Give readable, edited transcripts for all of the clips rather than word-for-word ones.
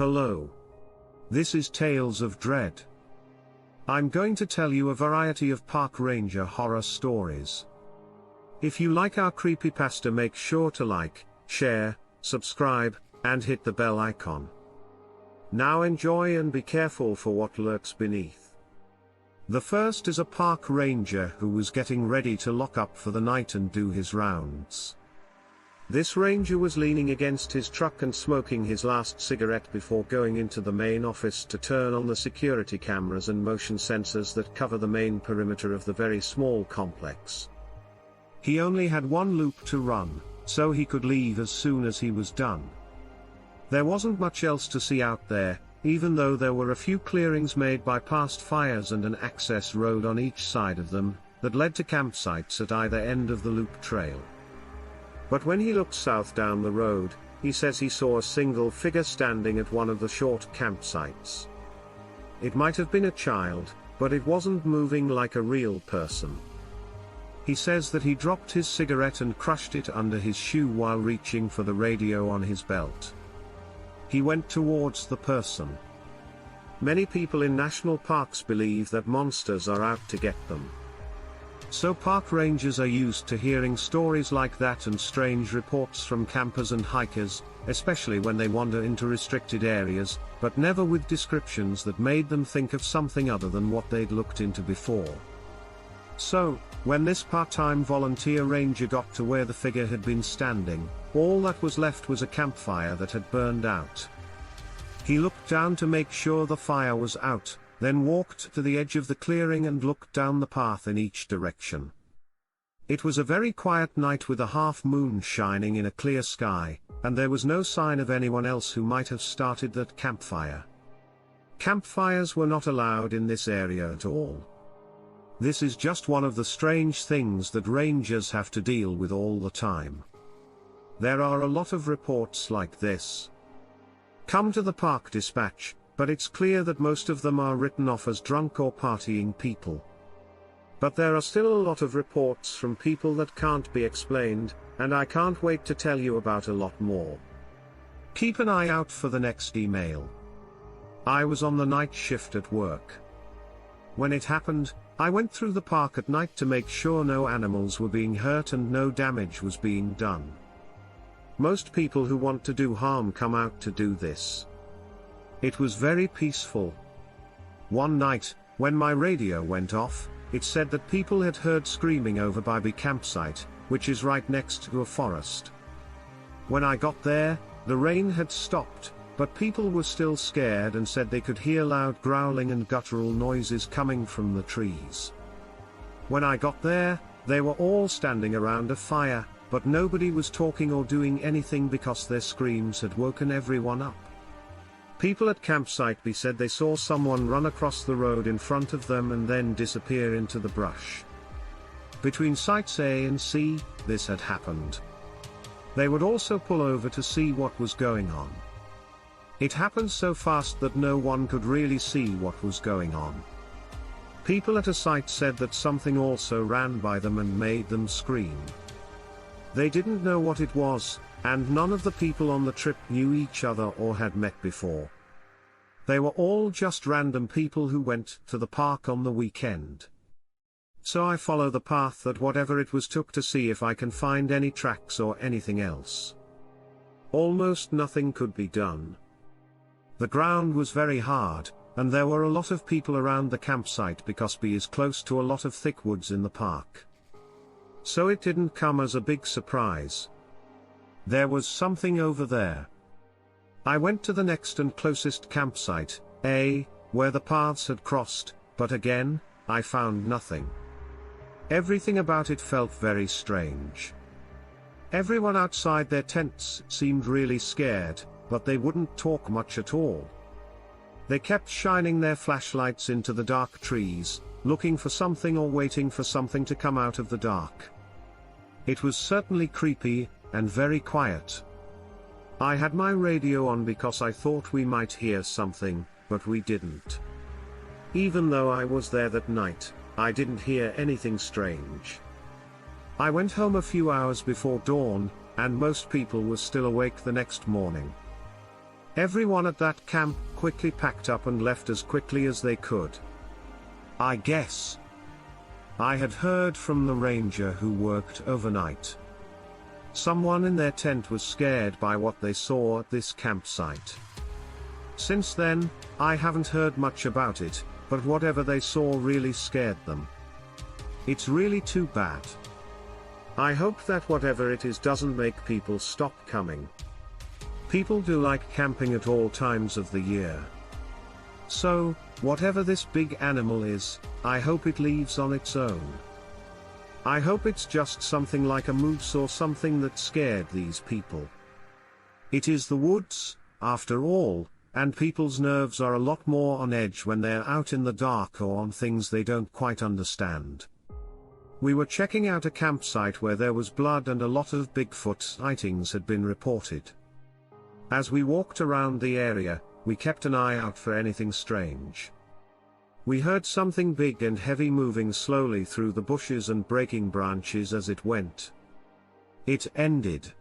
Hello. This is Tales of Dread. I'm going to tell you a variety of park ranger horror stories. If you like our creepypasta, make sure to like, share, subscribe, and hit the bell icon. Now enjoy and be careful for what lurks beneath. The first is a park ranger who was getting ready to lock up for the night and do his rounds. This ranger was leaning against his truck and smoking his last cigarette before going into the main office to turn on the security cameras and motion sensors that cover the main perimeter of the very small complex. He only had one loop to run, so he could leave as soon as he was done. There wasn't much else to see out there, even though there were a few clearings made by past fires and an access road on each side of them, that led to campsites at either end of the loop trail. But when he looked south down the road, he says he saw a single figure standing at one of the short campsites. It might have been a child, but it wasn't moving like a real person. He says that he dropped his cigarette and crushed it under his shoe while reaching for the radio on his belt. He went towards the person. Many people in national parks believe that monsters are out to get them. So park rangers are used to hearing stories like that and strange reports from campers and hikers, especially when they wander into restricted areas, but never with descriptions that made them think of something other than what they'd looked into before. So, when this part-time volunteer ranger got to where the figure had been standing, all that was left was a campfire that had burned out. He looked down to make sure the fire was out, then walked to the edge of the clearing and looked down the path in each direction. It was a very quiet night with a half moon shining in a clear sky, and there was no sign of anyone else who might have started that campfire. Campfires were not allowed in this area at all. This is just one of the strange things that rangers have to deal with all the time. There are a lot of reports like this. Come to the park dispatch, but it's clear that most of them are written off as drunk or partying people. But there are still a lot of reports from people that can't be explained, and I can't wait to tell you about a lot more. Keep an eye out for the next email. I was on the night shift at work. When it happened, I went through the park at night to make sure no animals were being hurt and no damage was being done. Most people who want to do harm come out to do this. It was very peaceful. One night, when my radio went off, it said that people had heard screaming over by the campsite, which is right next to a forest. When I got there, the rain had stopped, but people were still scared and said they could hear loud growling and guttural noises coming from the trees. When I got there, they were all standing around a fire, but nobody was talking or doing anything because their screams had woken everyone up. People at Campsite B said they saw someone run across the road in front of them and then disappear into the brush. Between sites A and C, this had happened. They would also pull over to see what was going on. It happened so fast that no one could really see what was going on. People at a site said that something also ran by them and made them scream. They didn't know what it was, and none of the people on the trip knew each other or had met before. They were all just random people who went to the park on the weekend. So I follow the path that whatever it was took to see if I can find any tracks or anything else. Almost nothing could be done. The ground was very hard, and there were a lot of people around the campsite because B is close to a lot of thick woods in the park. So it didn't come as a big surprise. There was something over there. I went to the next and closest campsite, A, where the paths had crossed, but again, I found nothing. Everything about it felt very strange. Everyone outside their tents seemed really scared, but they wouldn't talk much at all. They kept shining their flashlights into the dark trees, looking for something or waiting for something to come out of the dark. It was certainly creepy, and very quiet. I had my radio on because I thought we might hear something, but we didn't. Even though I was there that night, I didn't hear anything strange. I went home a few hours before dawn, and most people were still awake the next morning. Everyone at that camp quickly packed up and left as quickly as they could. I guess I had heard from the ranger who worked overnight. Someone in their tent was scared by what they saw at this campsite. Since then, I haven't heard much about it, but whatever they saw really scared them. It's really too bad. I hope that whatever it is doesn't make people stop coming. People do like camping at all times of the year. So, whatever this big animal is, I hope it leaves on its own. I hope it's just something like a moose or something that scared these people. It is the woods, after all, and people's nerves are a lot more on edge when they're out in the dark or on things they don't quite understand. We were checking out a campsite where there was blood and a lot of Bigfoot sightings had been reported. As we walked around the area, we kept an eye out for anything strange. We heard something big and heavy moving slowly through the bushes and breaking branches as it went. It ended.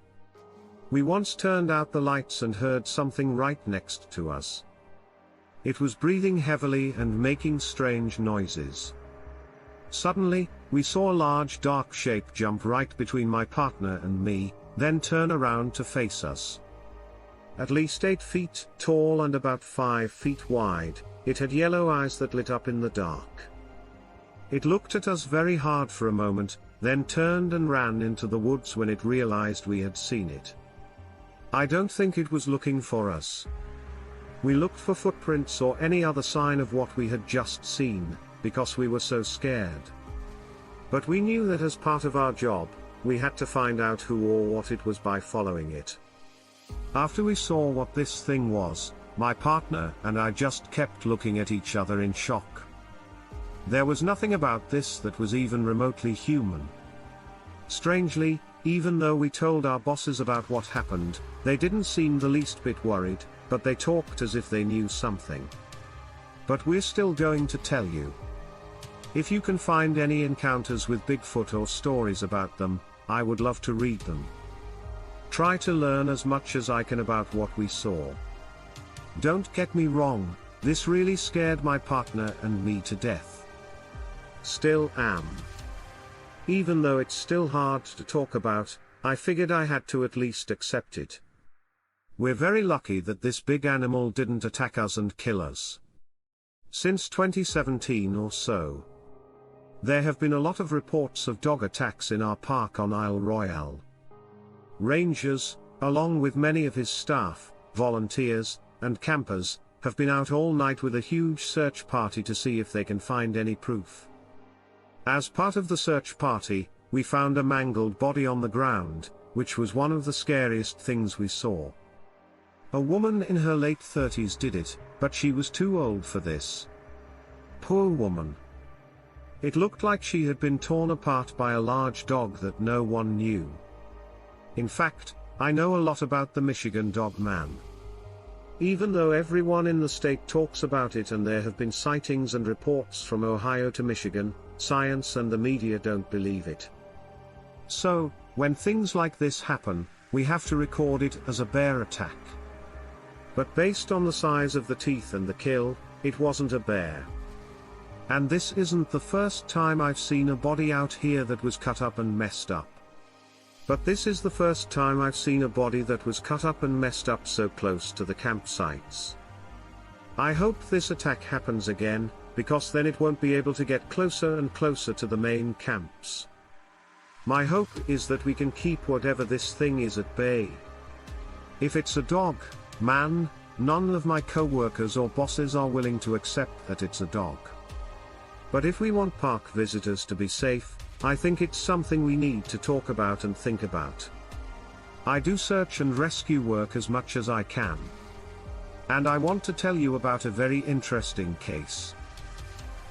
We once turned out the lights and heard something right next to us. It was breathing heavily and making strange noises. Suddenly, we saw a large dark shape jump right between my partner and me, then turn around to face us. At least 8 feet tall and about 5 feet wide, it had yellow eyes that lit up in the dark. It looked at us very hard for a moment, then turned and ran into the woods when it realized we had seen it. I don't think it was looking for us. We looked for footprints or any other sign of what we had just seen, because we were so scared. But we knew that as part of our job, we had to find out who or what it was by following it. After we saw what this thing was, my partner and I just kept looking at each other in shock. There was nothing about this that was even remotely human. Strangely, even though we told our bosses about what happened, they didn't seem the least bit worried, but they talked as if they knew something. But we're still going to tell you. If you can find any encounters with Bigfoot or stories about them, I would love to read them. Try to learn as much as I can about what we saw. Don't get me wrong, this really scared my partner and me to death. Still am. Even though it's still hard to talk about, I figured I had to at least accept it. We're very lucky that this big animal didn't attack us and kill us. Since 2017 or so, there have been a lot of reports of dog attacks in our park on Isle Royale. Rangers, along with many of his staff, volunteers, and campers, have been out all night with a huge search party to see if they can find any proof. As part of the search party, we found a mangled body on the ground, which was one of the scariest things we saw. A woman in her late 30s did it, but she was too old for this. Poor woman. It looked like she had been torn apart by a large dog that no one knew. In fact, I know a lot about the Michigan dogman. Even though everyone in the state talks about it and there have been sightings and reports from Ohio to Michigan, science and the media don't believe it. So, when things like this happen, we have to record it as a bear attack. But based on the size of the teeth and the kill, it wasn't a bear. And this isn't the first time I've seen a body out here that was cut up and messed up. But this is the first time I've seen a body that was cut up and messed up so close to the campsites. I hope this attack happens again, because then it won't be able to get closer and closer to the main camps. My hope is that we can keep whatever this thing is at bay. If it's a dog, man, none of my co-workers or bosses are willing to accept that it's a dog. But if we want park visitors to be safe, I think it's something we need to talk about and think about. I do search and rescue work as much as I can. And I want to tell you about a very interesting case.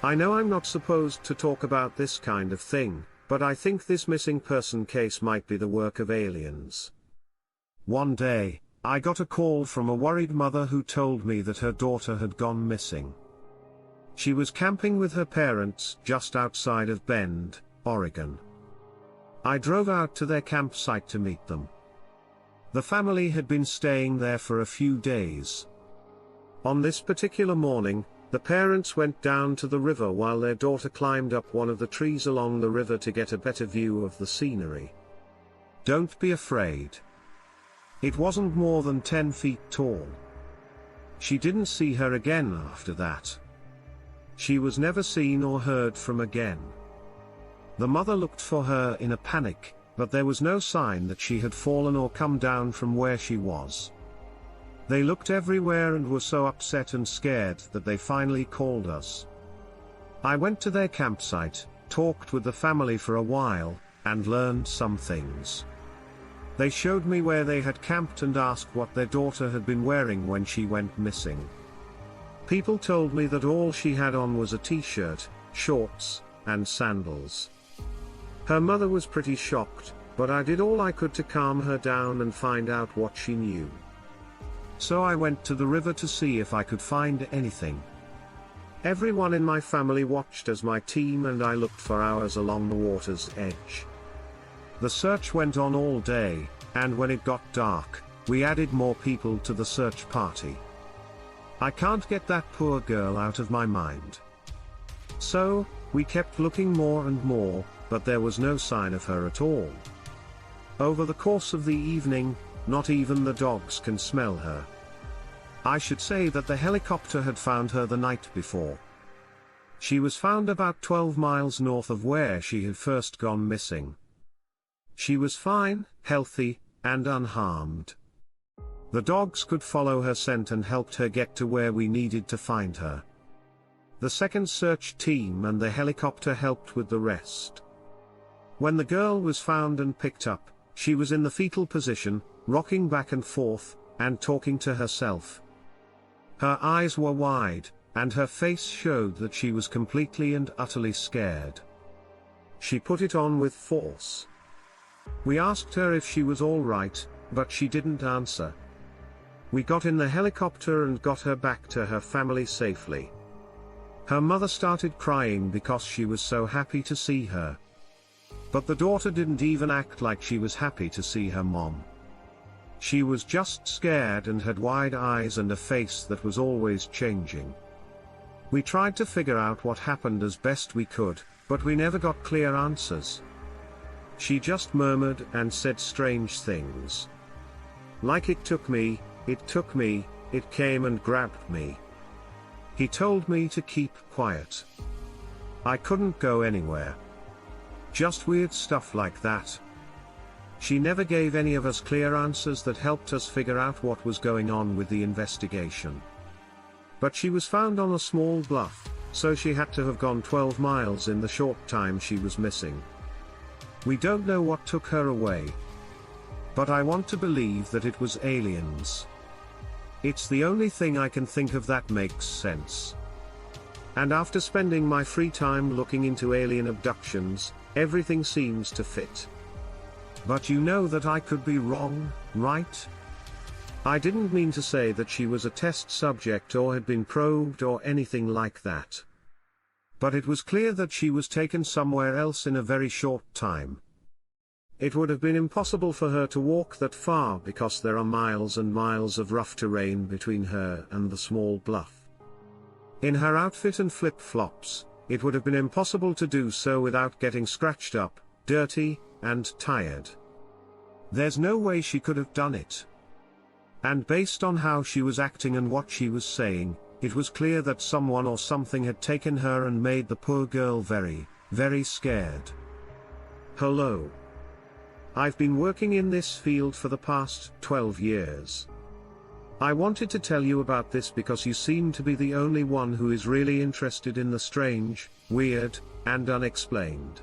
I know I'm not supposed to talk about this kind of thing, but I think this missing person case might be the work of aliens. One day, I got a call from a worried mother who told me that her daughter had gone missing. She was camping with her parents just outside of Bend, Oregon. I drove out to their campsite to meet them. The family had been staying there for a few days. On this particular morning, the parents went down to the river while their daughter climbed up one of the trees along the river to get a better view of the scenery. Don't be afraid. It wasn't more than 10 feet tall. She didn't see her again after that. She was never seen or heard from again. The mother looked for her in a panic, but there was no sign that she had fallen or come down from where she was. They looked everywhere and were so upset and scared that they finally called us. I went to their campsite, talked with the family for a while, and learned some things. They showed me where they had camped and asked what their daughter had been wearing when she went missing. People told me that all she had on was a t-shirt, shorts, and sandals. Her mother was pretty shocked, but I did all I could to calm her down and find out what she knew. So I went to the river to see if I could find anything. Everyone in my family watched as my team and I looked for hours along the water's edge. The search went on all day, and when it got dark, we added more people to the search party. I can't get that poor girl out of my mind. So, we kept looking more and more, but there was no sign of her at all. Over the course of the evening, not even the dogs can smell her. I should say that the helicopter had found her the night before. She was found about 12 miles north of where she had first gone missing. She was fine, healthy, and unharmed. The dogs could follow her scent and helped her get to where we needed to find her. The second search team and the helicopter helped with the rest. When the girl was found and picked up, she was in the fetal position, rocking back and forth, and talking to herself. Her eyes were wide, and her face showed that she was completely and utterly scared. She put it on with force. We asked her if she was all right, but she didn't answer. We got in the helicopter and got her back to her family safely. Her mother started crying because she was so happy to see her. But the daughter didn't even act like she was happy to see her mom. She was just scared and had wide eyes and a face that was always changing. We tried to figure out what happened as best we could, but we never got clear answers. She just murmured and said strange things. Like it took me, it came and grabbed me. He told me to keep quiet. I couldn't go anywhere. Just weird stuff like that. She never gave any of us clear answers that helped us figure out what was going on with the investigation. But she was found on a small bluff, so she had to have gone 12 miles in the short time she was missing. We don't know what took her away. But I want to believe that it was aliens. It's the only thing I can think of that makes sense. And after spending my free time looking into alien abductions, everything seems to fit. But you know that I could be wrong, right? I didn't mean to say that she was a test subject or had been probed or anything like that. But it was clear that she was taken somewhere else in a very short time. It would have been impossible for her to walk that far because there are miles and miles of rough terrain between her and the small bluff. In her outfit and flip-flops, it would have been impossible to do so without getting scratched up, dirty, and tired. There's no way she could have done it. And based on how she was acting and what she was saying, it was clear that someone or something had taken her and made the poor girl very, very scared. Hello. I've been working in this field for the past 12 years. I wanted to tell you about this because you seem to be the only one who is really interested in the strange, weird, and unexplained.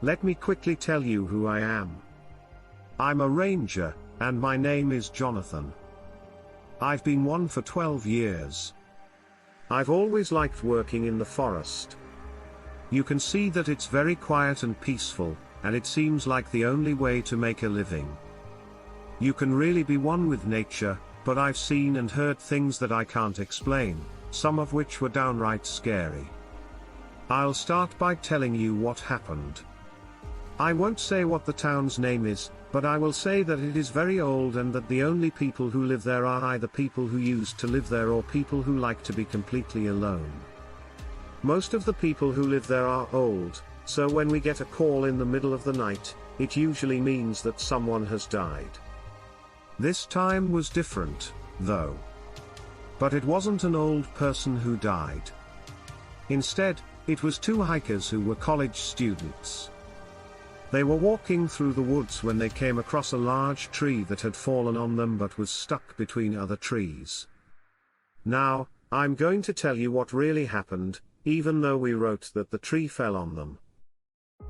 Let me quickly tell you who I am. I'm a ranger, and my name is Jonathan. I've been one for 12 years. I've always liked working in the forest. You can see that it's very quiet and peaceful, and it seems like the only way to make a living. You can really be one with nature, but I've seen and heard things that I can't explain, some of which were downright scary. I'll start by telling you what happened. I won't say what the town's name is, but I will say that it is very old and that the only people who live there are either people who used to live there or people who like to be completely alone. Most of the people who live there are old, so when we get a call in the middle of the night, it usually means that someone has died. This time was different, though. But it wasn't an old person who died. Instead, it was two hikers who were college students. They were walking through the woods when they came across a large tree that had fallen on them but was stuck between other trees. Now, I'm going to tell you what really happened, even though we wrote that the tree fell on them.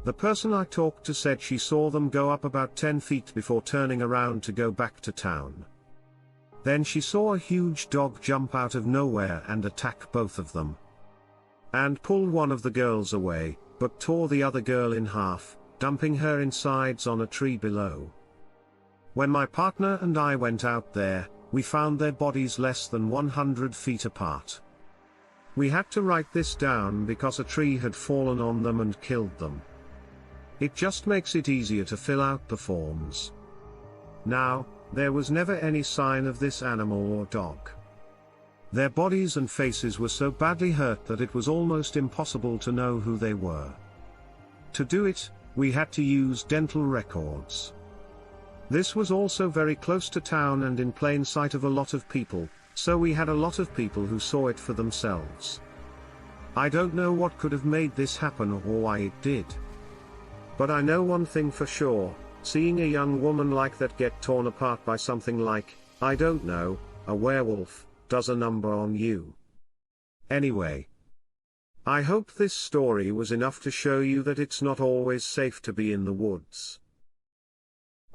The person I talked to said she saw them go up about 10 feet before turning around to go back to town. Then she saw a huge dog jump out of nowhere and attack both of them. And pull one of the girls away, but tore the other girl in half, dumping her insides on a tree below. When my partner and I went out there, we found their bodies less than 100 feet apart. We had to write this down because a tree had fallen on them and killed them. It just makes it easier to fill out the forms. Now, there was never any sign of this animal or dog. Their bodies and faces were so badly hurt that it was almost impossible to know who they were. To do it, we had to use dental records. This was also very close to town and in plain sight of a lot of people, so we had a lot of people who saw it for themselves. I don't know what could have made this happen or why it did. But I know one thing for sure, seeing a young woman like that get torn apart by something like, I don't know, a werewolf, does a number on you. Anyway, I hope this story was enough to show you that it's not always safe to be in the woods.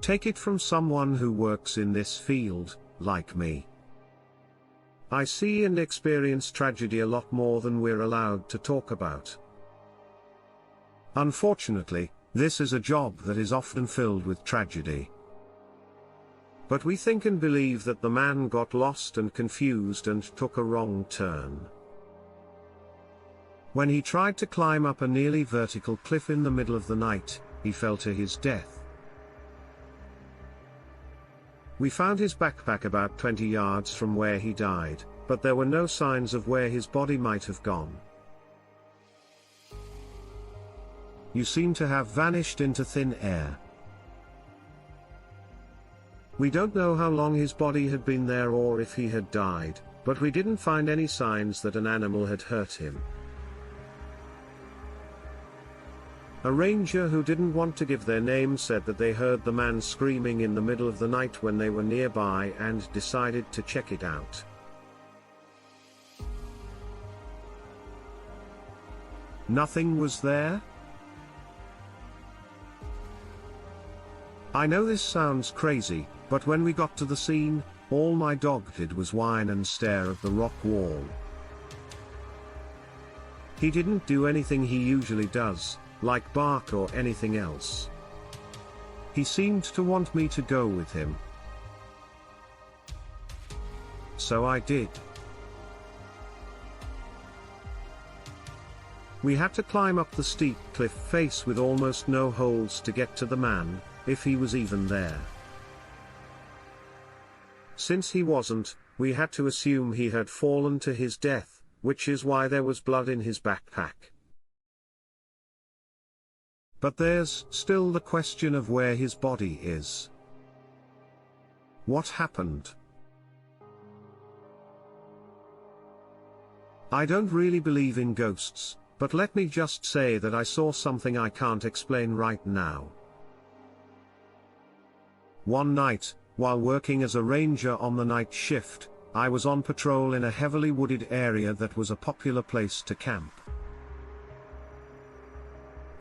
Take it from someone who works in this field, like me. I see and experience tragedy a lot more than we're allowed to talk about. Unfortunately, this is a job that is often filled with tragedy. But we think and believe that the man got lost and confused and took a wrong turn. When he tried to climb up a nearly vertical cliff in the middle of the night, he fell to his death. We found his backpack about 20 yards from where he died, but there were no signs of where his body might have gone. You seem to have vanished into thin air. We don't know how long his body had been there or if he had died, but we didn't find any signs that an animal had hurt him. A ranger who didn't want to give their name said that they heard the man screaming in the middle of the night when they were nearby and decided to check it out. Nothing was there? I know this sounds crazy, but when we got to the scene, all my dog did was whine and stare at the rock wall. He didn't do anything he usually does, like bark or anything else. He seemed to want me to go with him. So I did. We had to climb up the steep cliff face with almost no holes to get to the man, if he was even there. Since he wasn't, we had to assume he had fallen to his death, which is why there was blood in his backpack. But there's still the question of where his body is. What happened? I don't really believe in ghosts, but let me just say that I saw something I can't explain right now. One night, while working as a ranger on the night shift, I was on patrol in a heavily wooded area that was a popular place to camp.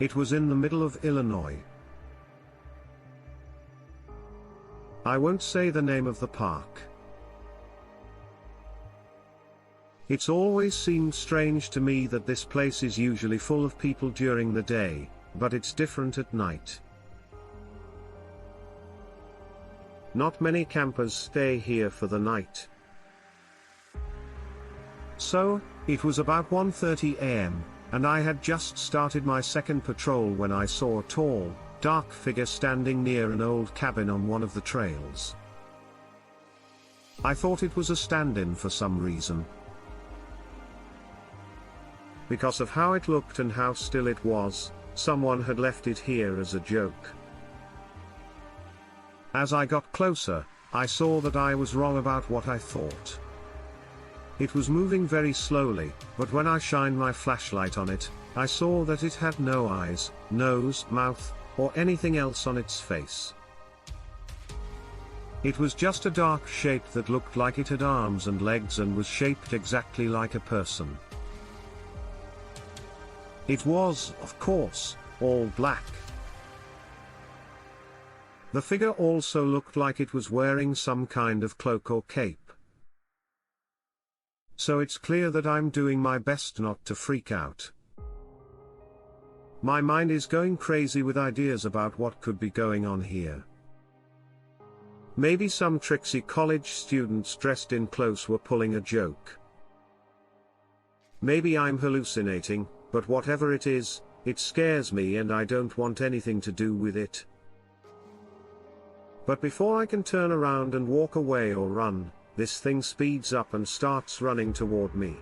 It was in the middle of Illinois. I won't say the name of the park. It's always seemed strange to me that this place is usually full of people during the day, but it's different at night. Not many campers stay here for the night. So, it was about 1:30 a.m., and I had just started my second patrol when I saw a tall, dark figure standing near an old cabin on one of the trails. I thought it was a stand-in for some reason. Because of how it looked and how still it was, someone had left it here as a joke. As I got closer, I saw that I was wrong about what I thought. It was moving very slowly, but when I shined my flashlight on it, I saw that it had no eyes, nose, mouth, or anything else on its face. It was just a dark shape that looked like it had arms and legs and was shaped exactly like a person. It was, of course, all black. The figure also looked like it was wearing some kind of cloak or cape. So it's clear that I'm doing my best not to freak out. My mind is going crazy with ideas about what could be going on here. Maybe some tricksy college students dressed in clothes were pulling a joke. Maybe I'm hallucinating, but whatever it is, it scares me and I don't want anything to do with it. But before I can turn around and walk away or run, this thing speeds up and starts running toward me.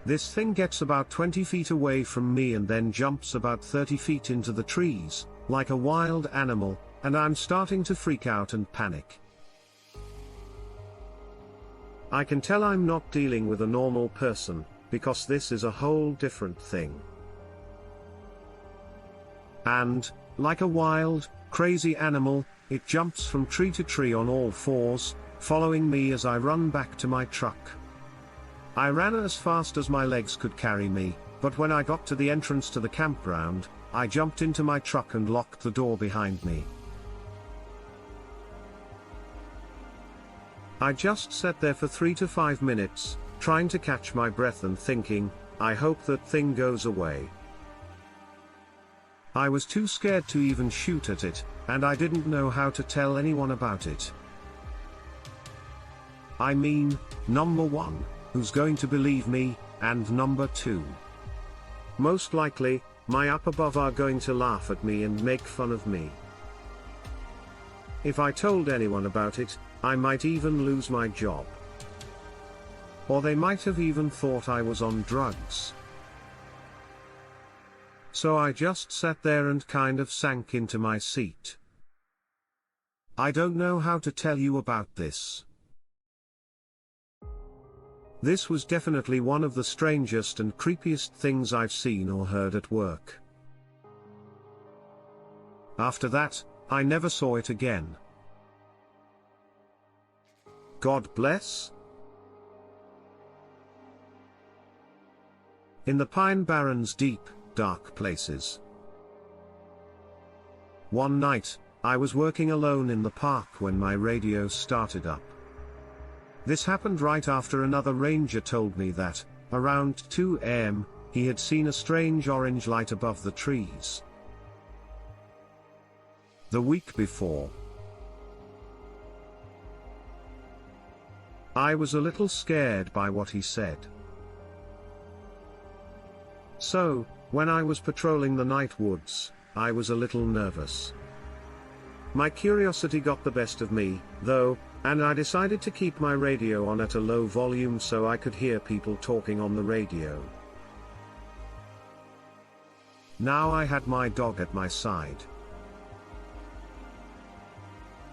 This thing gets about 20 feet away from me and then jumps about 30 feet into the trees, like a wild animal, and I'm starting to freak out and panic. I can tell I'm not dealing with a normal person, because this is a whole different thing. And, like a wild, crazy animal, it jumps from tree to tree on all fours, following me as I run back to my truck. I ran as fast as my legs could carry me, but when I got to the entrance to the campground, I jumped into my truck and locked the door behind me. I just sat there for 3 to 5 minutes, trying to catch my breath and thinking, I hope that thing goes away. I was too scared to even shoot at it, and I didn't know how to tell anyone about it. I mean, number 1, who's going to believe me, and number 2. Most likely, my up above are going to laugh at me and make fun of me. If I told anyone about it, I might even lose my job. Or they might have even thought I was on drugs. So I just sat there and kind of sank into my seat. I don't know how to tell you about this. This was definitely one of the strangest and creepiest things I've seen or heard at work. After that, I never saw it again. God bless? In the Pine Barrens' deep, dark places. One night, I was working alone in the park when my radio started up. This happened right after another ranger told me that, around 2 a.m., he had seen a strange orange light above the trees. The week before, I was a little scared by what he said. So, when I was patrolling the night woods, I was a little nervous. My curiosity got the best of me, though, and I decided to keep my radio on at a low volume so I could hear people talking on the radio. Now I had my dog at my side.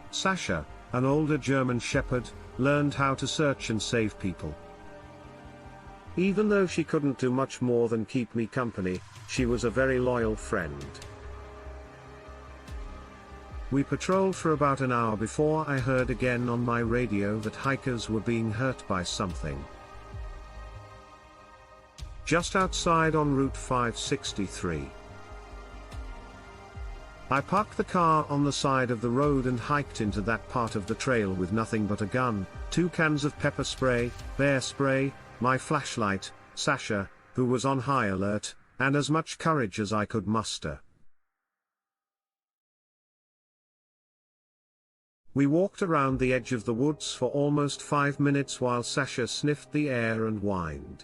Sasha, an older German Shepherd, learned how to search and save people. Even though she couldn't do much more than keep me company, she was a very loyal friend. We patrolled for about an hour before I heard again on my radio that hikers were being hurt by something. Just outside on Route 563. I parked the car on the side of the road and hiked into that part of the trail with nothing but a gun, 2 cans of pepper spray, bear spray, my flashlight, Sasha, who was on high alert, and as much courage as I could muster. We walked around the edge of the woods for almost 5 minutes while Sasha sniffed the air and whined.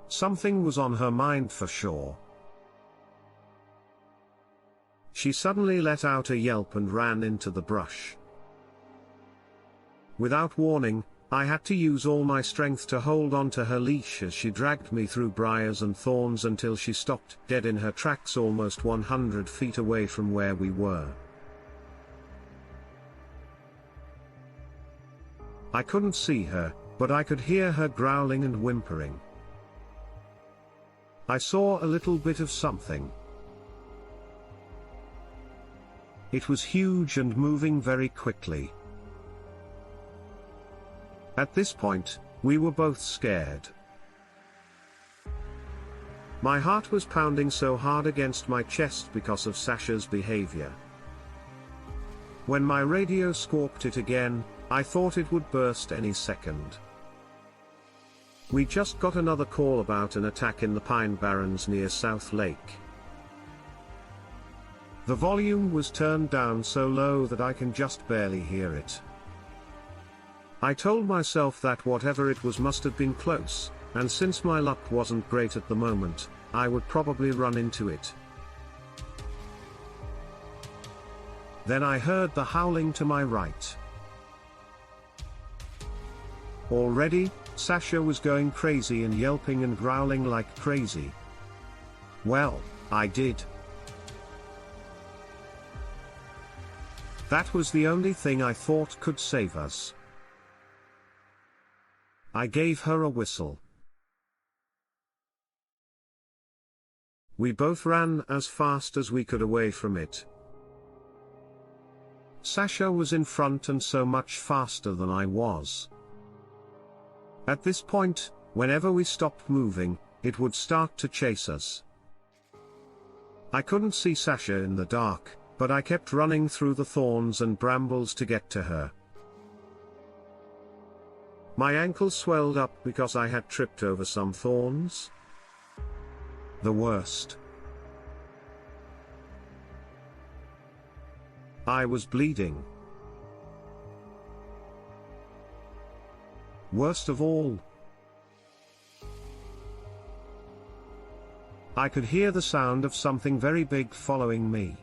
Something was on her mind for sure. She suddenly let out a yelp and ran into the brush. Without warning, I had to use all my strength to hold onto her leash as she dragged me through briars and thorns until she stopped dead in her tracks almost 100 feet away from where we were. I couldn't see her, but I could hear her growling and whimpering. I saw a little bit of something. It was huge and moving very quickly. At this point, we were both scared. My heart was pounding so hard against my chest because of Sasha's behavior. When my radio squawked it again, I thought it would burst any second. We just got another call about an attack in the Pine Barrens near South Lake. The volume was turned down so low that I can just barely hear it. I told myself that whatever it was must have been close, and since my luck wasn't great at the moment, I would probably run into it. Then I heard the howling to my right. Already, Sasha was going crazy and yelping and growling like crazy. Well, I did. That was the only thing I thought could save us. I gave her a whistle. We both ran as fast as we could away from it. Sasha was in front and so much faster than I was. At this point, whenever we stopped moving, it would start to chase us. I couldn't see Sasha in the dark, but I kept running through the thorns and brambles to get to her. My ankle swelled up because I had tripped over some thorns. The worst. I was bleeding. Worst of all, I could hear the sound of something very big following me.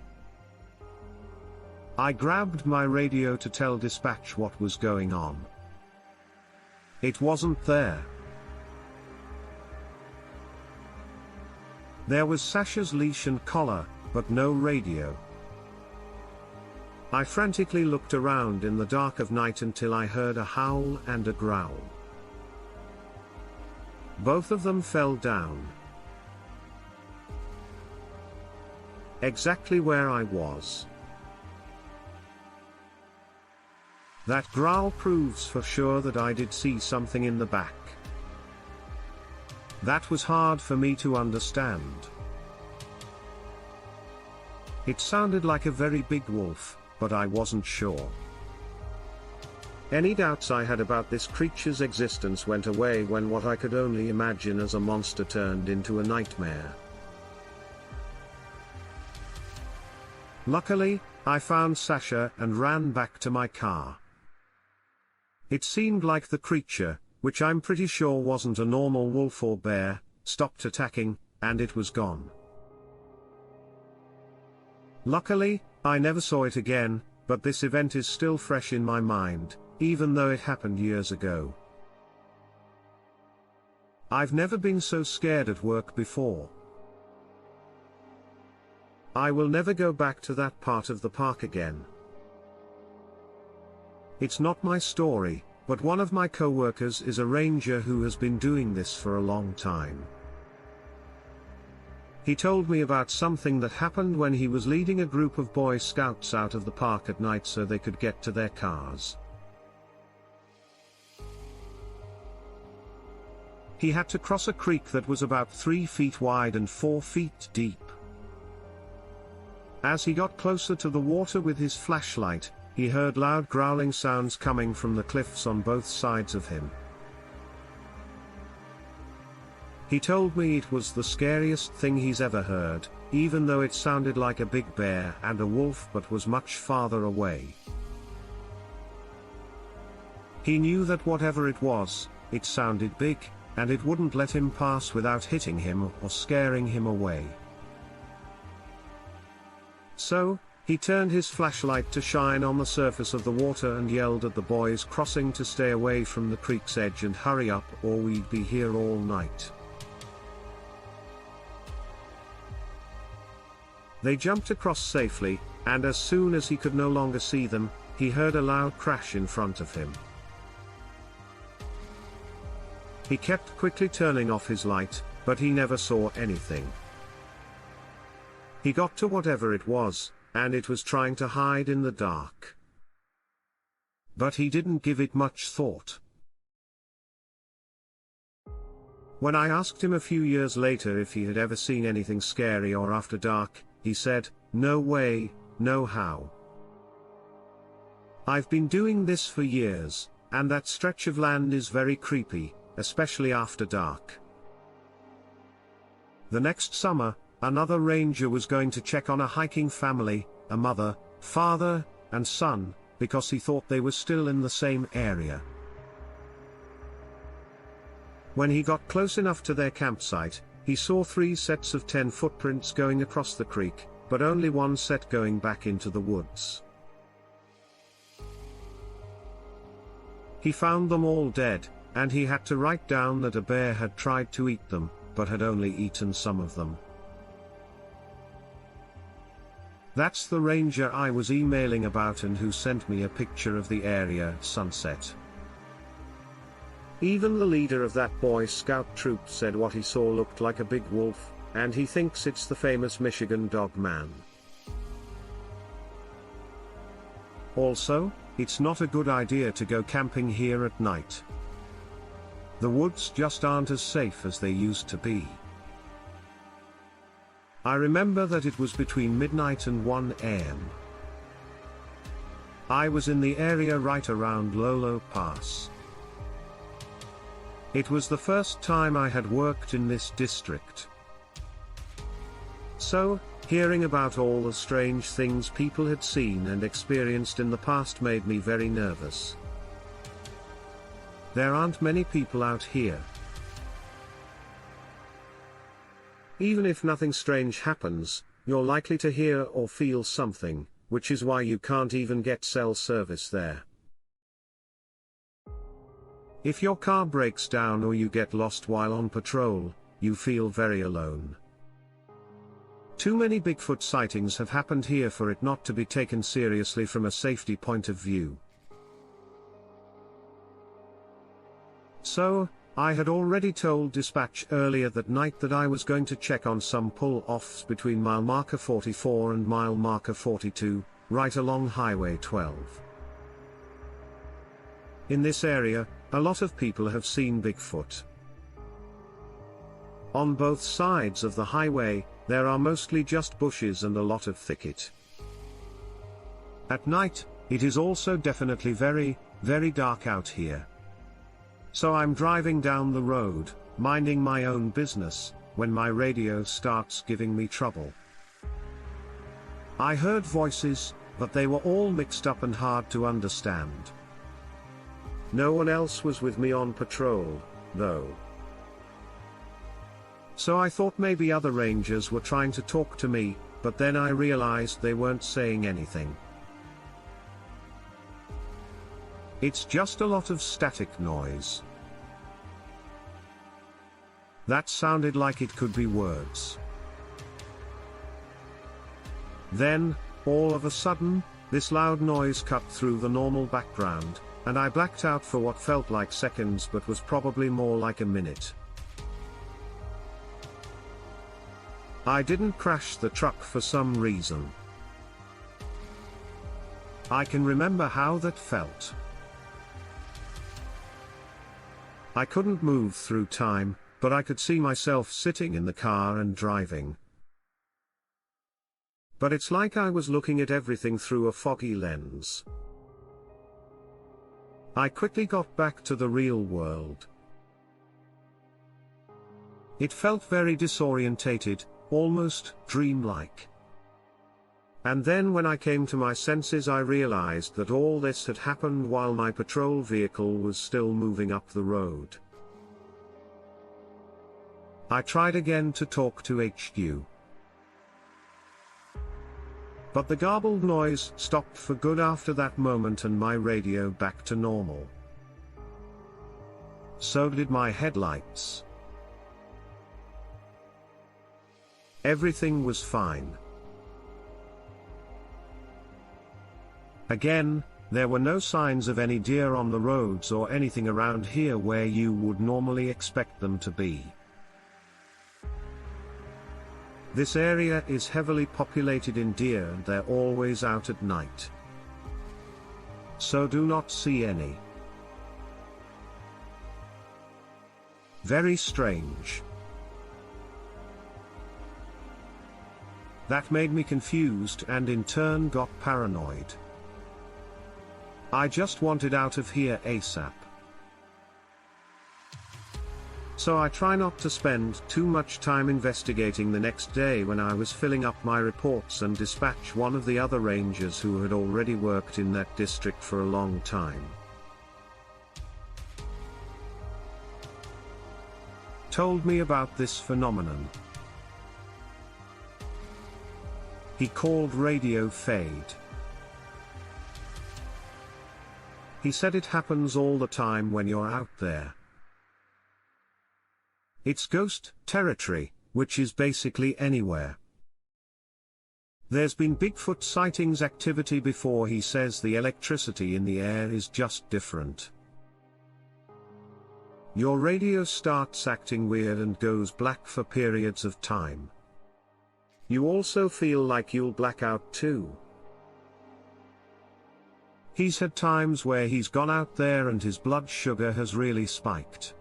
I grabbed my radio to tell dispatch what was going on. It wasn't there. There was Sasha's leash and collar, but no radio. I frantically looked around in the dark of night until I heard a howl and a growl. Both of them fell down. Exactly where I was. That growl proves for sure that I did see something in the back. That was hard for me to understand. It sounded like a very big wolf, but I wasn't sure. Any doubts I had about this creature's existence went away when what I could only imagine as a monster turned into a nightmare. Luckily, I found Sasha and ran back to my car. It seemed like the creature, which I'm pretty sure wasn't a normal wolf or bear, stopped attacking, and it was gone. Luckily, I never saw it again, but this event is still fresh in my mind, even though it happened years ago. I've never been so scared at work before. I will never go back to that part of the park again. It's not my story, but one of my co-workers is a ranger who has been doing this for a long time. He told me about something that happened when he was leading a group of Boy Scouts out of the park at night so they could get to their cars. He had to cross a creek that was about 3 feet wide and 4 feet deep. As he got closer to the water with his flashlight, he heard loud growling sounds coming from the cliffs on both sides of him. He told me it was the scariest thing he's ever heard, even though it sounded like a big bear and a wolf but was much farther away. He knew that whatever it was, it sounded big, and it wouldn't let him pass without hitting him or scaring him away. So, he turned his flashlight to shine on the surface of the water and yelled at the boys crossing to stay away from the creek's edge and hurry up or we'd be here all night. They jumped across safely, and as soon as he could no longer see them, he heard a loud crash in front of him. He kept quickly turning off his light, but he never saw anything. He got to whatever it was, and it was trying to hide in the dark. But he didn't give it much thought. When I asked him a few years later if he had ever seen anything scary or after dark, he said, "No way, no how. I've been doing this for years, and that stretch of land is very creepy, especially after dark." The next summer, another ranger was going to check on a hiking family, a mother, father, and son, because he thought they were still in the same area. When he got close enough to their campsite, he saw 3 sets of 10 footprints going across the creek, but only 1 set going back into the woods. He found them all dead, and he had to write down that a bear had tried to eat them, but had only eaten some of them. That's the ranger I was emailing about and who sent me a picture of the area at sunset. Even the leader of that Boy Scout troop said what he saw looked like a big wolf, and he thinks it's the famous Michigan dogman. Also, it's not a good idea to go camping here at night. The woods just aren't as safe as they used to be. I remember that it was between midnight and 1 a.m. I was in the area right around Lolo Pass. It was the first time I had worked in this district. So, hearing about all the strange things people had seen and experienced in the past made me very nervous. There aren't many people out here. Even if nothing strange happens, you're likely to hear or feel something, which is why you can't even get cell service there. If your car breaks down or you get lost while on patrol, you feel very alone. Too many Bigfoot sightings have happened here for it not to be taken seriously from a safety point of view. So, I had already told dispatch earlier that night that I was going to check on some pull-offs between mile marker 44 and mile marker 42, right along Highway 12. In this area, a lot of people have seen Bigfoot. On both sides of the highway, there are mostly just bushes and a lot of thicket. At night, it is also definitely very, very dark out here. So I'm driving down the road, minding my own business, when my radio starts giving me trouble. I heard voices, but they were all mixed up and hard to understand. No one else was with me on patrol, though. So I thought maybe other rangers were trying to talk to me, but then I realized they weren't saying anything. It's just a lot of static noise. That sounded like it could be words. Then, all of a sudden, this loud noise cut through the normal background, and I blacked out for what felt like seconds but was probably more like a minute. I didn't crash the truck for some reason. I can remember how that felt. I couldn't move through time, but I could see myself sitting in the car and driving. But it's like I was looking at everything through a foggy lens. I quickly got back to the real world. It felt very disorientated, almost dreamlike. And then when I came to my senses I realized that all this had happened while my patrol vehicle was still moving up the road. I tried again to talk to HQ. But the garbled noise stopped for good after that moment and my radio back to normal. So did my headlights. Everything was fine. Again, there were no signs of any deer on the roads or anything around here where you would normally expect them to be. This area is heavily populated in deer and they're always out at night. So do not see any. Very strange. That made me confused and in turn got paranoid. I just wanted out of here ASAP. So I try not to spend too much time investigating the next day when I was filling up my reports and dispatch one of the other rangers who had already worked in that district for a long time. Told me about this phenomenon. He called radio fade. He said it happens all the time when you're out there. It's ghost territory, which is basically anywhere. There's been Bigfoot sightings activity before. He says the electricity in the air is just different. Your radio starts acting weird and goes black for periods of time. You also feel like you'll black out too. He's had times where he's gone out there and his blood sugar has really spiked.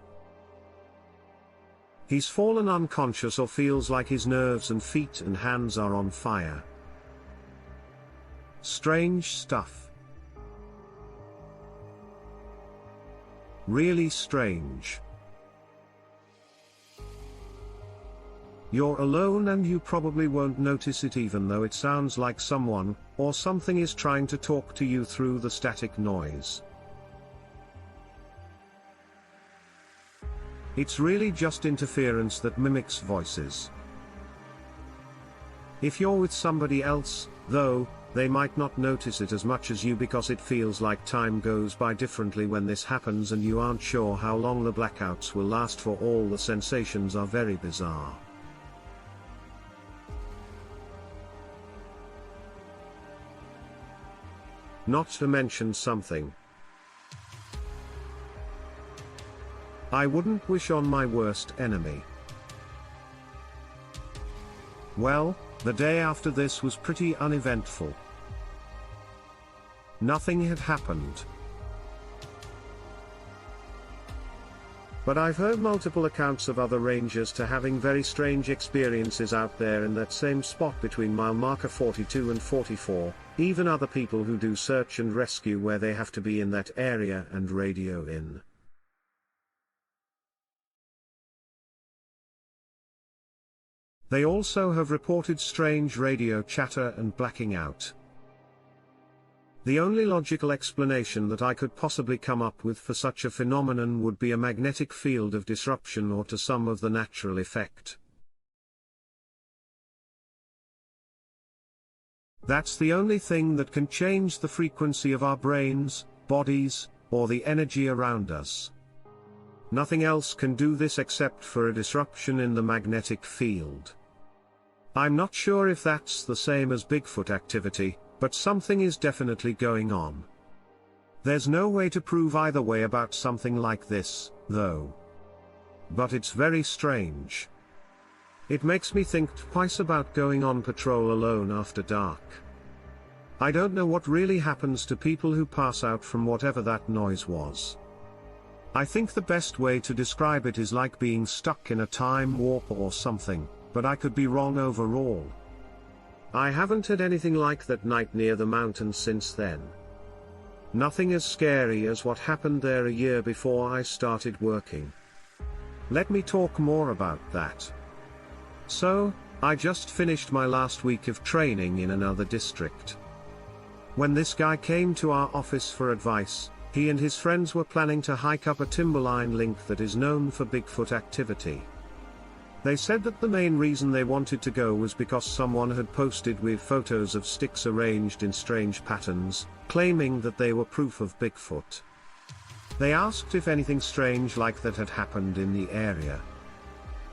He's fallen unconscious or feels like his nerves and feet and hands are on fire. Strange stuff. Really strange. You're alone and you probably won't notice it even though it sounds like someone, or something is trying to talk to you through the static noise. It's really just interference that mimics voices. If you're with somebody else, though, they might not notice it as much as you because it feels like time goes by differently when this happens and you aren't sure how long the blackouts will last for. All the sensations are very bizarre. Not to mention something I wouldn't wish on my worst enemy. Well, the day after this was pretty uneventful. Nothing had happened. But I've heard multiple accounts of other rangers to having very strange experiences out there in that same spot between mile marker 42 and 44, even other people who do search and rescue where they have to be in that area and radio in. They also have reported strange radio chatter and blacking out. The only logical explanation that I could possibly come up with for such a phenomenon would be a magnetic field of disruption or to some of the natural effect. That's the only thing that can change the frequency of our brains, bodies, or the energy around us. Nothing else can do this except for a disruption in the magnetic field. I'm not sure if that's the same as Bigfoot activity, but something is definitely going on. There's no way to prove either way about something like this, though. But it's very strange. It makes me think twice about going on patrol alone after dark. I don't know what really happens to people who pass out from whatever that noise was. I think the best way to describe it is like being stuck in a time warp or something, but I could be wrong overall. I haven't had anything like that night near the mountain since then. Nothing as scary as what happened there a year before I started working. Let me talk more about that. So, I just finished my last week of training in another district. When this guy came to our office for advice, he and his friends were planning to hike up a timberline link that is known for Bigfoot activity. They said that the main reason they wanted to go was because someone had posted weird photos of sticks arranged in strange patterns, claiming that they were proof of Bigfoot. They asked if anything strange like that had happened in the area.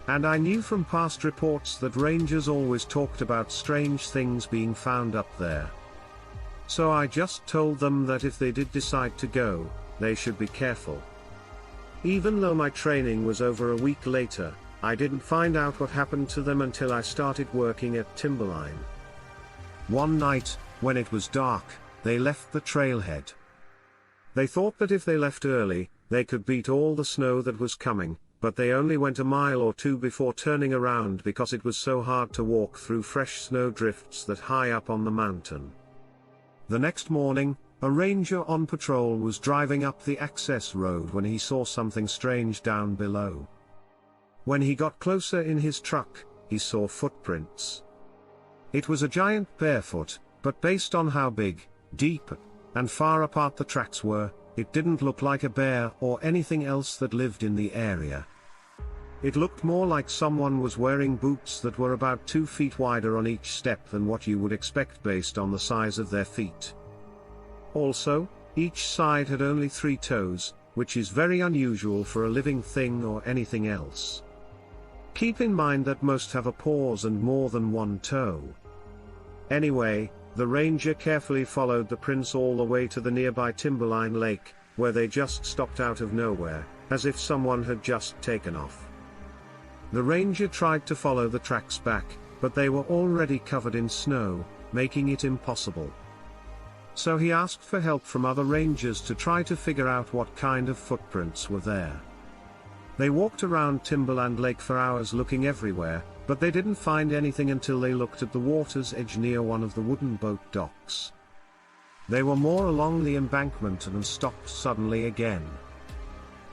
And I knew from past reports that rangers always talked about strange things being found up there. So I just told them that if they did decide to go, they should be careful. Even though my training was over a week later, I didn't find out what happened to them until I started working at Timberline. One night, when it was dark, they left the trailhead. They thought that if they left early, they could beat all the snow that was coming, but they only went a mile or two before turning around because it was so hard to walk through fresh snow drifts that high up on the mountain. The next morning, a ranger on patrol was driving up the access road when he saw something strange down below. When he got closer in his truck, he saw footprints. It was a giant barefoot, but based on how big, deep, and far apart the tracks were, it didn't look like a bear or anything else that lived in the area. It looked more like someone was wearing boots that were about 2 feet wider on each step than what you would expect based on the size of their feet. Also, each side had only 3 toes, which is very unusual for a living thing or anything else. Keep in mind that most have a paws and more than 1 toe. Anyway, the ranger carefully followed the prints all the way to the nearby Timberline Lake, where they just stopped out of nowhere, as if someone had just taken off. The ranger tried to follow the tracks back, but they were already covered in snow, making it impossible. So he asked for help from other rangers to try to figure out what kind of footprints were there. They walked around Timberland Lake for hours looking everywhere, but they didn't find anything until they looked at the water's edge near one of the wooden boat docks. They were more along the embankment and stopped suddenly again.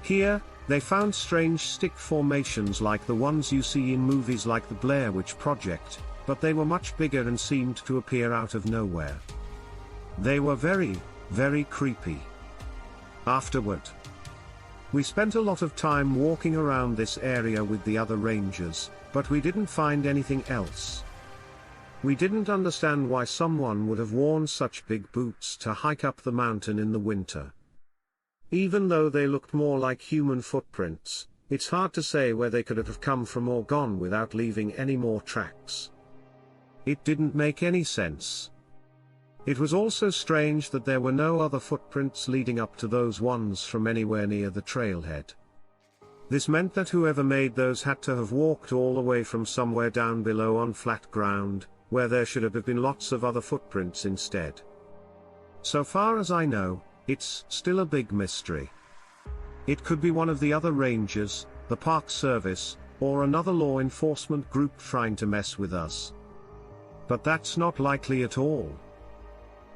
Here, they found strange stick formations like the ones you see in movies like the Blair Witch Project, but they were much bigger and seemed to appear out of nowhere. They were very, very creepy. Afterward, we spent a lot of time walking around this area with the other rangers, but we didn't find anything else. We didn't understand why someone would have worn such big boots to hike up the mountain in the winter. Even though they looked more like human footprints, it's hard to say where they could have come from or gone without leaving any more tracks. It didn't make any sense. It was also strange that there were no other footprints leading up to those ones from anywhere near the trailhead. This meant that whoever made those had to have walked all the way from somewhere down below on flat ground, where there should have been lots of other footprints instead. So far as I know, it's still a big mystery. It could be one of the other rangers, the park service, or another law enforcement group trying to mess with us. But that's not likely at all.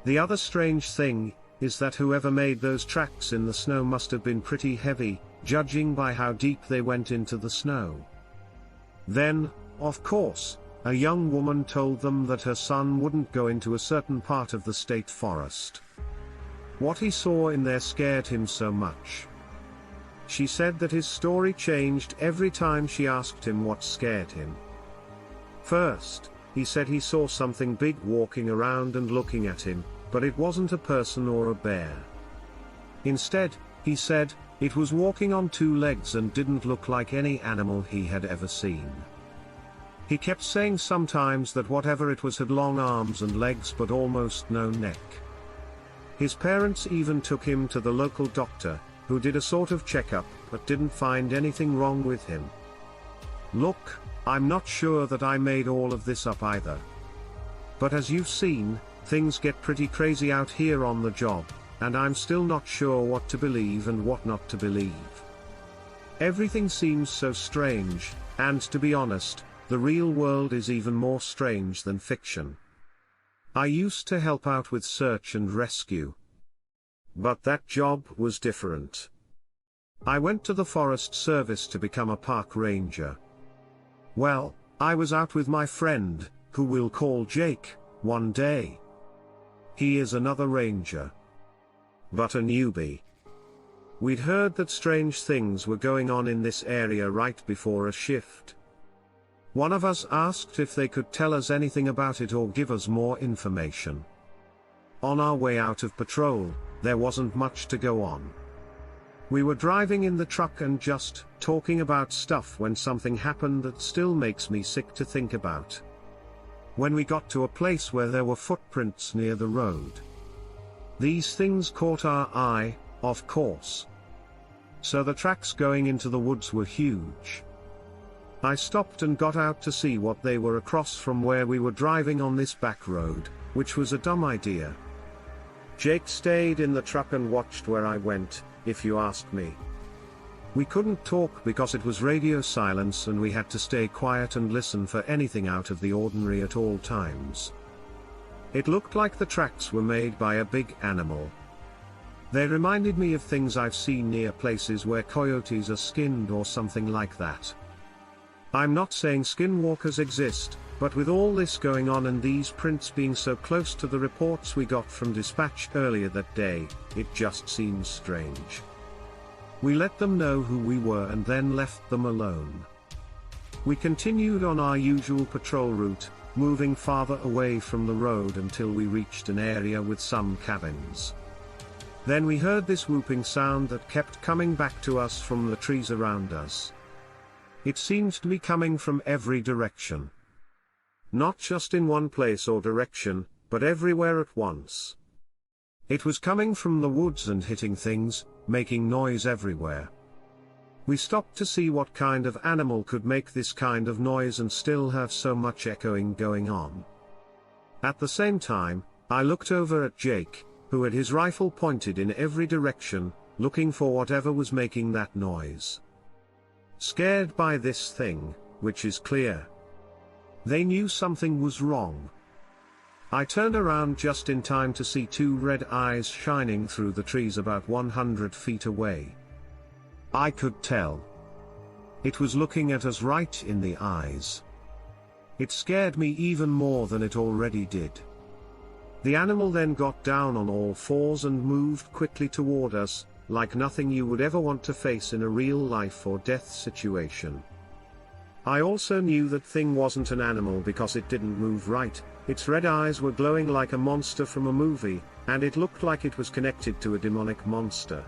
The other strange thing is that whoever made those tracks in the snow must have been pretty heavy, judging by how deep they went into the snow. Then, of course, a young woman told them that her son wouldn't go into a certain part of the state forest. What he saw in there scared him so much. She said that his story changed every time she asked him what scared him. First, he said he saw something big walking around and looking at him, but it wasn't a person or a bear. Instead, he said, it was walking on 2 legs and didn't look like any animal he had ever seen. He kept saying sometimes that whatever it was had long arms and legs but almost no neck. His parents even took him to the local doctor, who did a sort of checkup but didn't find anything wrong with him. Look, I'm not sure that I made all of this up either. But as you've seen, things get pretty crazy out here on the job, and I'm still not sure what to believe and what not to believe. Everything seems so strange, and to be honest, the real world is even more strange than fiction. I used to help out with search and rescue. But that job was different. I went to the Forest Service to become a park ranger. Well, I was out with my friend, who we'll call Jake, one day. He is another ranger, but a newbie. We'd heard that strange things were going on in this area right before a shift. One of us asked if they could tell us anything about it or give us more information. On our way out of patrol, there wasn't much to go on. We were driving in the truck and just talking about stuff when something happened that still makes me sick to think about. When we got to a place where there were footprints near the road. These things caught our eye, of course. So the tracks going into the woods were huge. I stopped and got out to see what they were across from where we were driving on this back road, which was a dumb idea. Jake stayed in the truck and watched where I went, if you ask me. We couldn't talk because it was radio silence and we had to stay quiet and listen for anything out of the ordinary at all times. It looked like the tracks were made by a big animal. They reminded me of things I've seen near places where coyotes are skinned or something like that. I'm not saying skinwalkers exist, but with all this going on and these prints being so close to the reports we got from dispatch earlier that day, it just seems strange. We let them know who we were and then left them alone. We continued on our usual patrol route, moving farther away from the road until we reached an area with some cabins. Then we heard this whooping sound that kept coming back to us from the trees around us. It seemed to be coming from every direction. Not just in one place or direction, but everywhere at once. It was coming from the woods and hitting things, making noise everywhere. We stopped to see what kind of animal could make this kind of noise and still have so much echoing going on. At the same time, I looked over at Jake, who had his rifle pointed in every direction, looking for whatever was making that noise. Scared by this thing, which is clear. They knew something was wrong. I turned around just in time to see two red eyes shining through the trees about 100 feet away. I could tell. It was looking at us right in the eyes. It scared me even more than it already did. The animal then got down on all fours and moved quickly toward us, like nothing you would ever want to face in a real life or death situation. I also knew that thing wasn't an animal because it didn't move right, its red eyes were glowing like a monster from a movie, and it looked like it was connected to a demonic monster.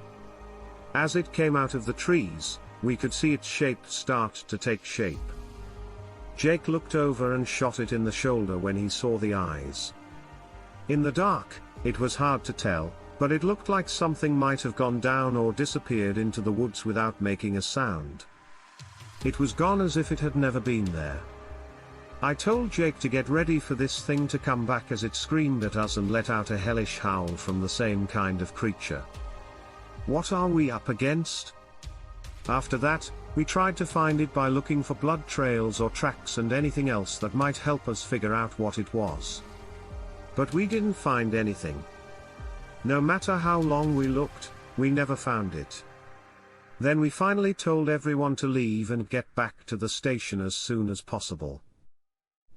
As it came out of the trees, we could see its shape start to take shape. Jake looked over and shot it in the shoulder when he saw the eyes. In the dark, it was hard to tell, but it looked like something might have gone down or disappeared into the woods without making a sound. It was gone as if it had never been there. I told Jake to get ready for this thing to come back as it screamed at us and let out a hellish howl from the same kind of creature. What are we up against? After that, we tried to find it by looking for blood trails or tracks and anything else that might help us figure out what it was. But we didn't find anything. No matter how long we looked, we never found it. Then we finally told everyone to leave and get back to the station as soon as possible.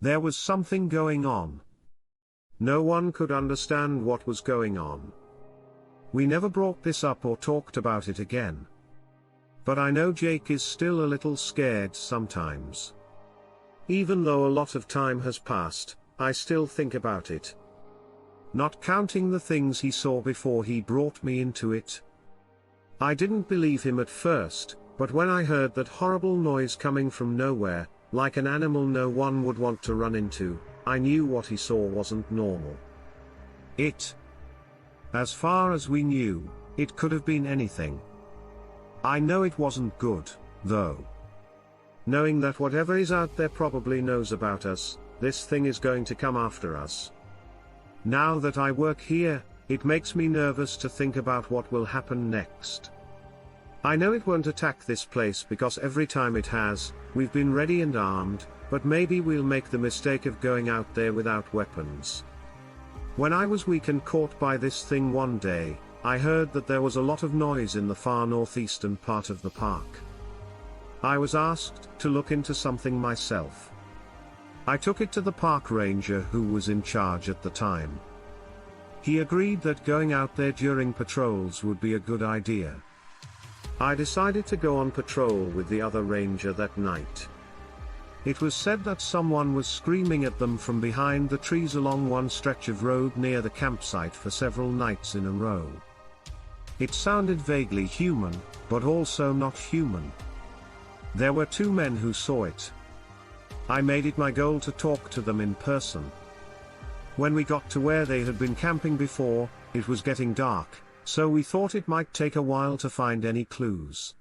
There was something going on. No one could understand what was going on. We never brought this up or talked about it again. But I know Jake is still a little scared sometimes. Even though a lot of time has passed, I still think about it. Not counting the things he saw before he brought me into it. I didn't believe him at first, but when I heard that horrible noise coming from nowhere, like an animal no one would want to run into, I knew what he saw wasn't normal. As far as we knew, it could have been anything. I know it wasn't good, though. Knowing that whatever is out there probably knows about us, this thing is going to come after us. Now that I work here, it makes me nervous to think about what will happen next. I know it won't attack this place because every time it has, we've been ready and armed, but maybe we'll make the mistake of going out there without weapons. When I was weak and caught by this thing one day, I heard that there was a lot of noise in the far northeastern part of the park. I was asked to look into something myself. I took it to the park ranger who was in charge at the time. He agreed that going out there during patrols would be a good idea. I decided to go on patrol with the other ranger that night. It was said that someone was screaming at them from behind the trees along one stretch of road near the campsite for several nights in a row. It sounded vaguely human, but also not human. There were two men who saw it. I made it my goal to talk to them in person. When we got to where they had been camping before, it was getting dark, so we thought it might take a while to find any clues.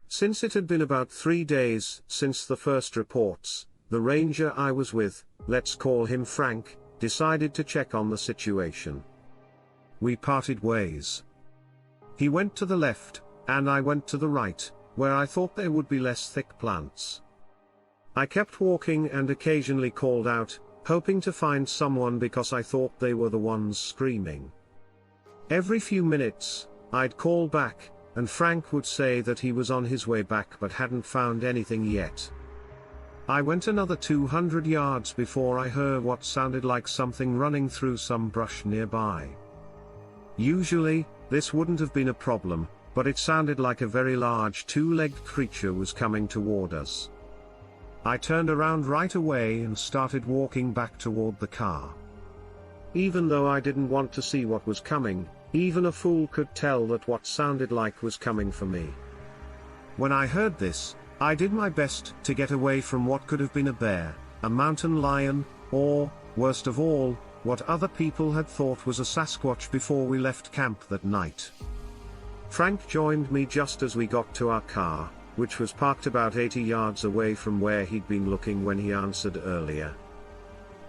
Since it had been about 3 days since the first reports, the ranger I was with, let's call him Frank, decided to check on the situation. We parted ways. He went to the left, and I went to the right, where I thought there would be less thick plants. I kept walking and occasionally called out, hoping to find someone because I thought they were the ones screaming. Every few minutes, I'd call back, and Frank would say that he was on his way back but hadn't found anything yet. I went another 200 yards before I heard what sounded like something running through some brush nearby. Usually, this wouldn't have been a problem, but it sounded like a very large two-legged creature was coming toward us. I turned around right away and started walking back toward the car. Even though I didn't want to see what was coming, even a fool could tell that what sounded like was coming for me. When I heard this, I did my best to get away from what could have been a bear, a mountain lion, or, worst of all, what other people had thought was a Sasquatch before we left camp that night. Frank joined me just as we got to our car, which was parked about 80 yards away from where he'd been looking when he answered earlier.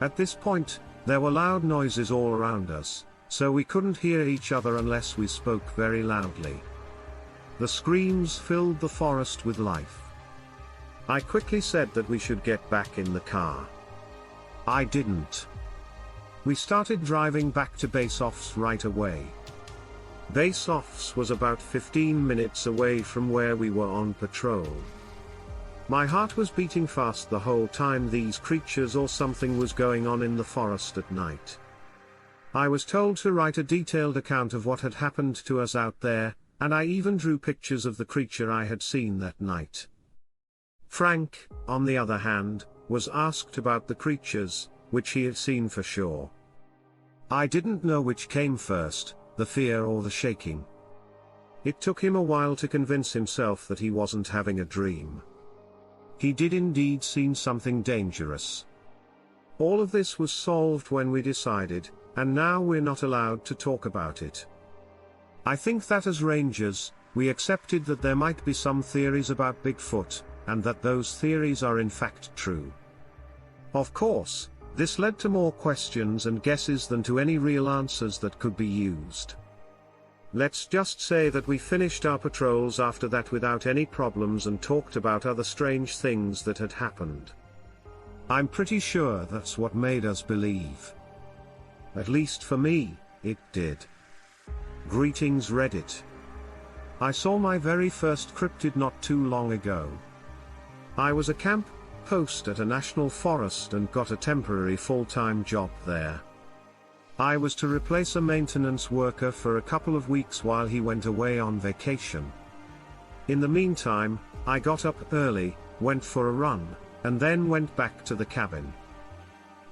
At this point, there were loud noises all around us, so we couldn't hear each other unless we spoke very loudly. The screams filled the forest with life. I quickly said that we should get back in the car. I didn't. We started driving back to Base Offs right away. Base Offs was about 15 minutes away from where we were on patrol. My heart was beating fast the whole time these creatures or something was going on in the forest at night. I was told to write a detailed account of what had happened to us out there, and I even drew pictures of the creature I had seen that night. Frank, on the other hand, was asked about the creatures, which he had seen for sure. I didn't know which came first, the fear or the shaking. It took him a while to convince himself that he wasn't having a dream. He did indeed see something dangerous. All of this was solved when we decided, and now we're not allowed to talk about it. I think that as rangers, we accepted that there might be some theories about Bigfoot, and that those theories are in fact true. Of course, this led to more questions and guesses than to any real answers that could be used. Let's just say that we finished our patrols after that without any problems and talked about other strange things that had happened. I'm pretty sure that's what made us believe. At least for me, it did. Greetings Reddit. I saw my very first cryptid not too long ago. I was a camp host at a national forest and got a temporary full-time job there. I was to replace a maintenance worker for a couple of weeks while he went away on vacation. In the meantime, I got up early, went for a run, and then went back to the cabin.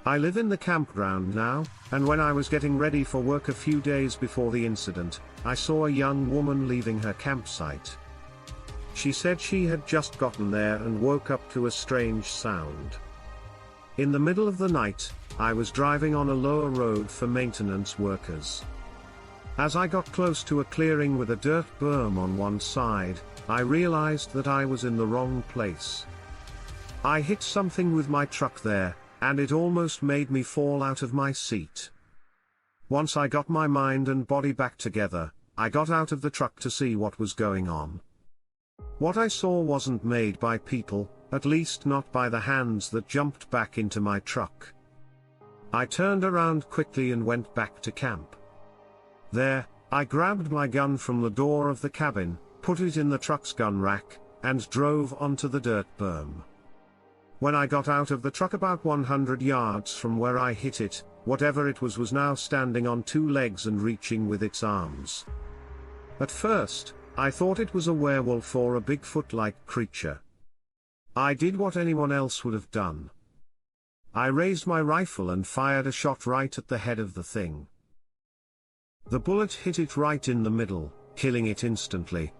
I live in the campground now, and when I was getting ready for work a few days before the incident, I saw a young woman leaving her campsite. She said she had just gotten there and woke up to a strange sound. In the middle of the night, I was driving on a lower road for maintenance workers. As I got close to a clearing with a dirt berm on one side, I realized that I was in the wrong place. I hit something with my truck there, and it almost made me fall out of my seat. Once I got my mind and body back together, I got out of the truck to see what was going on. What I saw wasn't made by people, at least not by the hands that jumped back into my truck. I turned around quickly and went back to camp. There, I grabbed my gun from the door of the cabin, put it in the truck's gun rack, and drove onto the dirt berm. When I got out of the truck about 100 yards from where I hit it, whatever it was now standing on two legs and reaching with its arms. At first, I thought it was a werewolf or a Bigfoot-like creature. I did what anyone else would have done. I raised my rifle and fired a shot right at the head of the thing. The bullet hit it right in the middle, killing it instantly.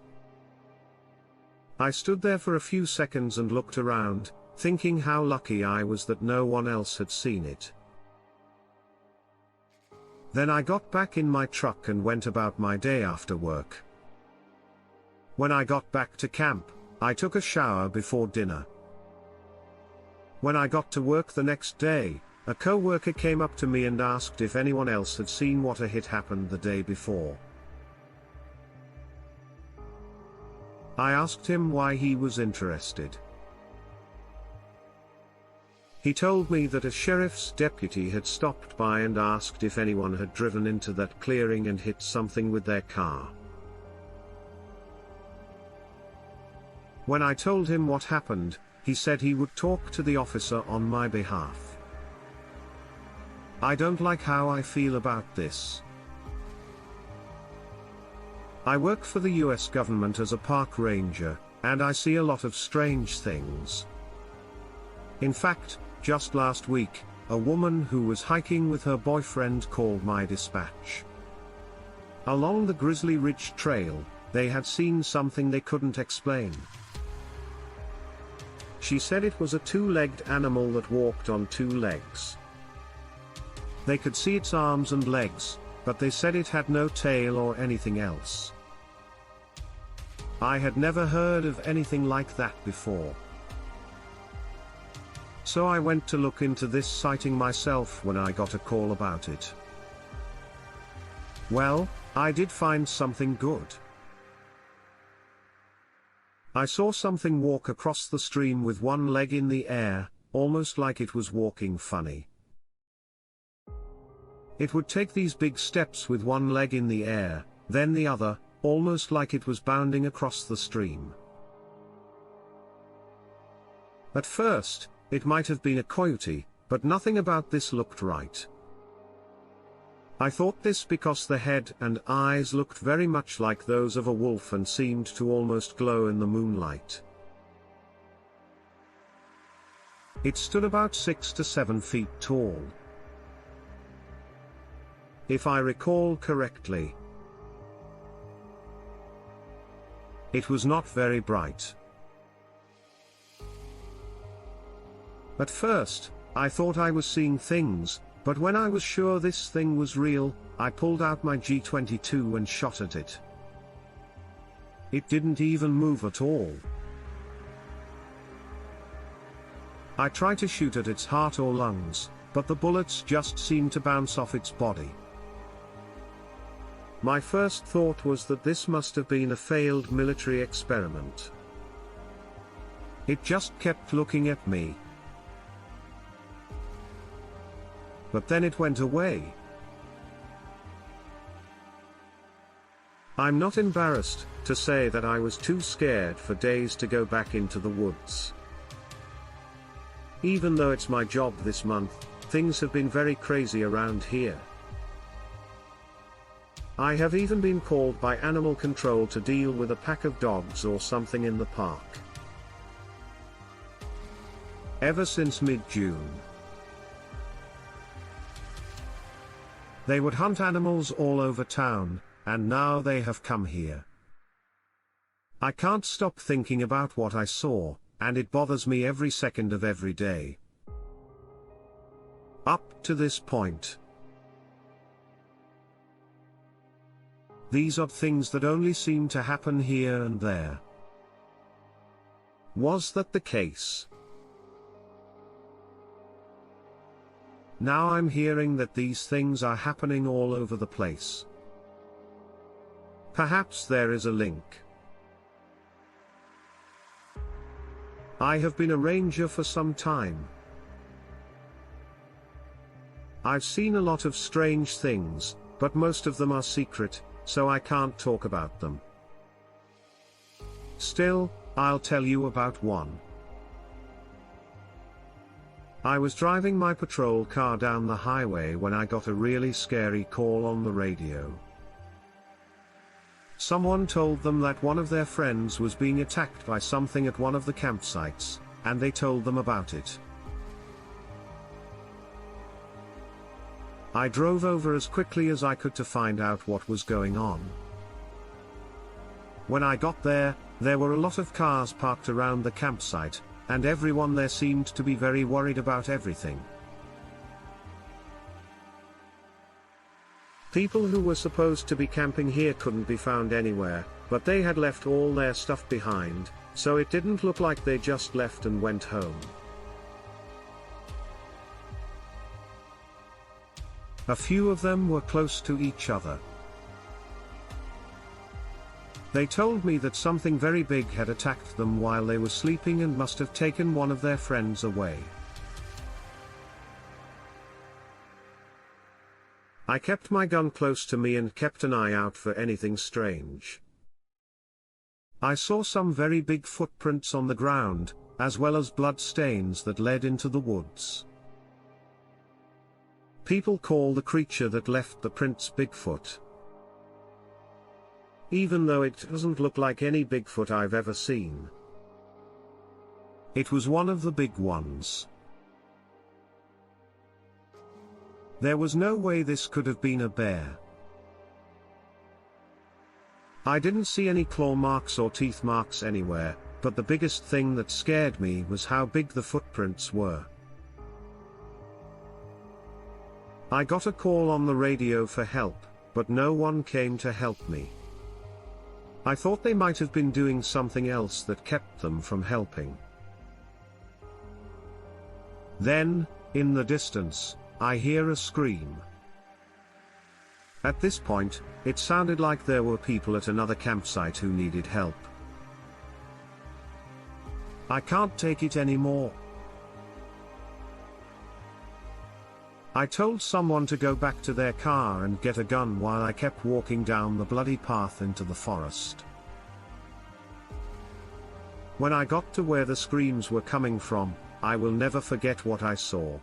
I stood there for a few seconds and looked around, thinking how lucky I was that no one else had seen it. Then I got back in my truck and went about my day after work. When I got back to camp, I took a shower before dinner. When I got to work the next day, a co-worker came up to me and asked if anyone else had seen what had happened the day before. I asked him why he was interested. He told me that a sheriff's deputy had stopped by and asked if anyone had driven into that clearing and hit something with their car. When I told him what happened, he said he would talk to the officer on my behalf. I don't like how I feel about this. I work for the US government as a park ranger, and I see a lot of strange things. In fact, just last week, a woman who was hiking with her boyfriend called my dispatch. Along the Grizzly Ridge Trail, they had seen something they couldn't explain. She said it was a two-legged animal that walked on two legs. They could see its arms and legs, but they said it had no tail or anything else. I had never heard of anything like that before. So I went to look into this sighting myself when I got a call about it. Well, I did find something good. I saw something walk across the stream with one leg in the air, almost like it was walking funny. It would take these big steps with one leg in the air, then the other, almost like it was bounding across the stream. At first, it might have been a coyote, but nothing about this looked right. I thought this because the head and eyes looked very much like those of a wolf and seemed to almost glow in the moonlight. It stood about 6 to 7 feet tall. If I recall correctly, it was not very bright. At first, I thought I was seeing things, but when I was sure this thing was real, I pulled out my G22 and shot at it. It didn't even move at all. I tried to shoot at its heart or lungs, but the bullets just seemed to bounce off its body. My first thought was that this must have been a failed military experiment. It just kept looking at me. But then it went away. I'm not embarrassed to say that I was too scared for days to go back into the woods. Even though it's my job this month, things have been very crazy around here. I have even been called by animal control to deal with a pack of dogs or something in the park. Ever since mid-June. They would hunt animals all over town, and now they have come here. I can't stop thinking about what I saw, and it bothers me every second of every day. Up to this point. These odd things that only seem to happen here and there. Was that the case? Now I'm hearing that these things are happening all over the place. Perhaps there is a link. I have been a ranger for some time. I've seen a lot of strange things, but most of them are secret, so I can't talk about them. Still, I'll tell you about one. I was driving my patrol car down the highway when I got a really scary call on the radio. Someone told them that one of their friends was being attacked by something at one of the campsites, and they told them about it. I drove over as quickly as I could to find out what was going on. When I got there were a lot of cars parked around the campsite, and everyone there seemed to be very worried about everything. People who were supposed to be camping here couldn't be found anywhere, but they had left all their stuff behind, so it didn't look like they just left and went home. A few of them were close to each other. They told me that something very big had attacked them while they were sleeping and must have taken one of their friends away. I kept my gun close to me and kept an eye out for anything strange. I saw some very big footprints on the ground, as well as blood stains that led into the woods. People call the creature that left the prints Bigfoot. Even though it doesn't look like any Bigfoot I've ever seen. It was one of the big ones. There was no way this could have been a bear. I didn't see any claw marks or teeth marks anywhere, but the biggest thing that scared me was how big the footprints were. I got a call on the radio for help, but no one came to help me. I thought they might have been doing something else that kept them from helping. Then, in the distance, I hear a scream. At this point, it sounded like there were people at another campsite who needed help. I can't take it anymore. I told someone to go back to their car and get a gun while I kept walking down the bloody path into the forest. When I got to where the screams were coming from, I will never forget what I saw.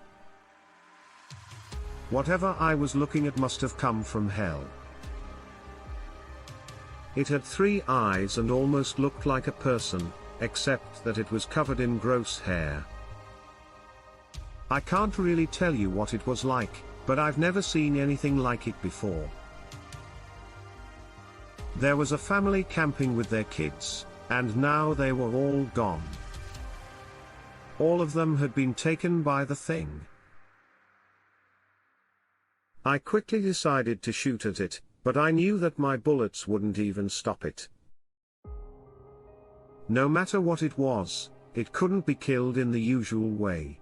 Whatever I was looking at must have come from hell. It had 3 eyes and almost looked like a person, except that it was covered in gross hair. I can't really tell you what it was like, but I've never seen anything like it before. There was a family camping with their kids, and now they were all gone. All of them had been taken by the thing. I quickly decided to shoot at it, but I knew that my bullets wouldn't even stop it. No matter what it was, it couldn't be killed in the usual way.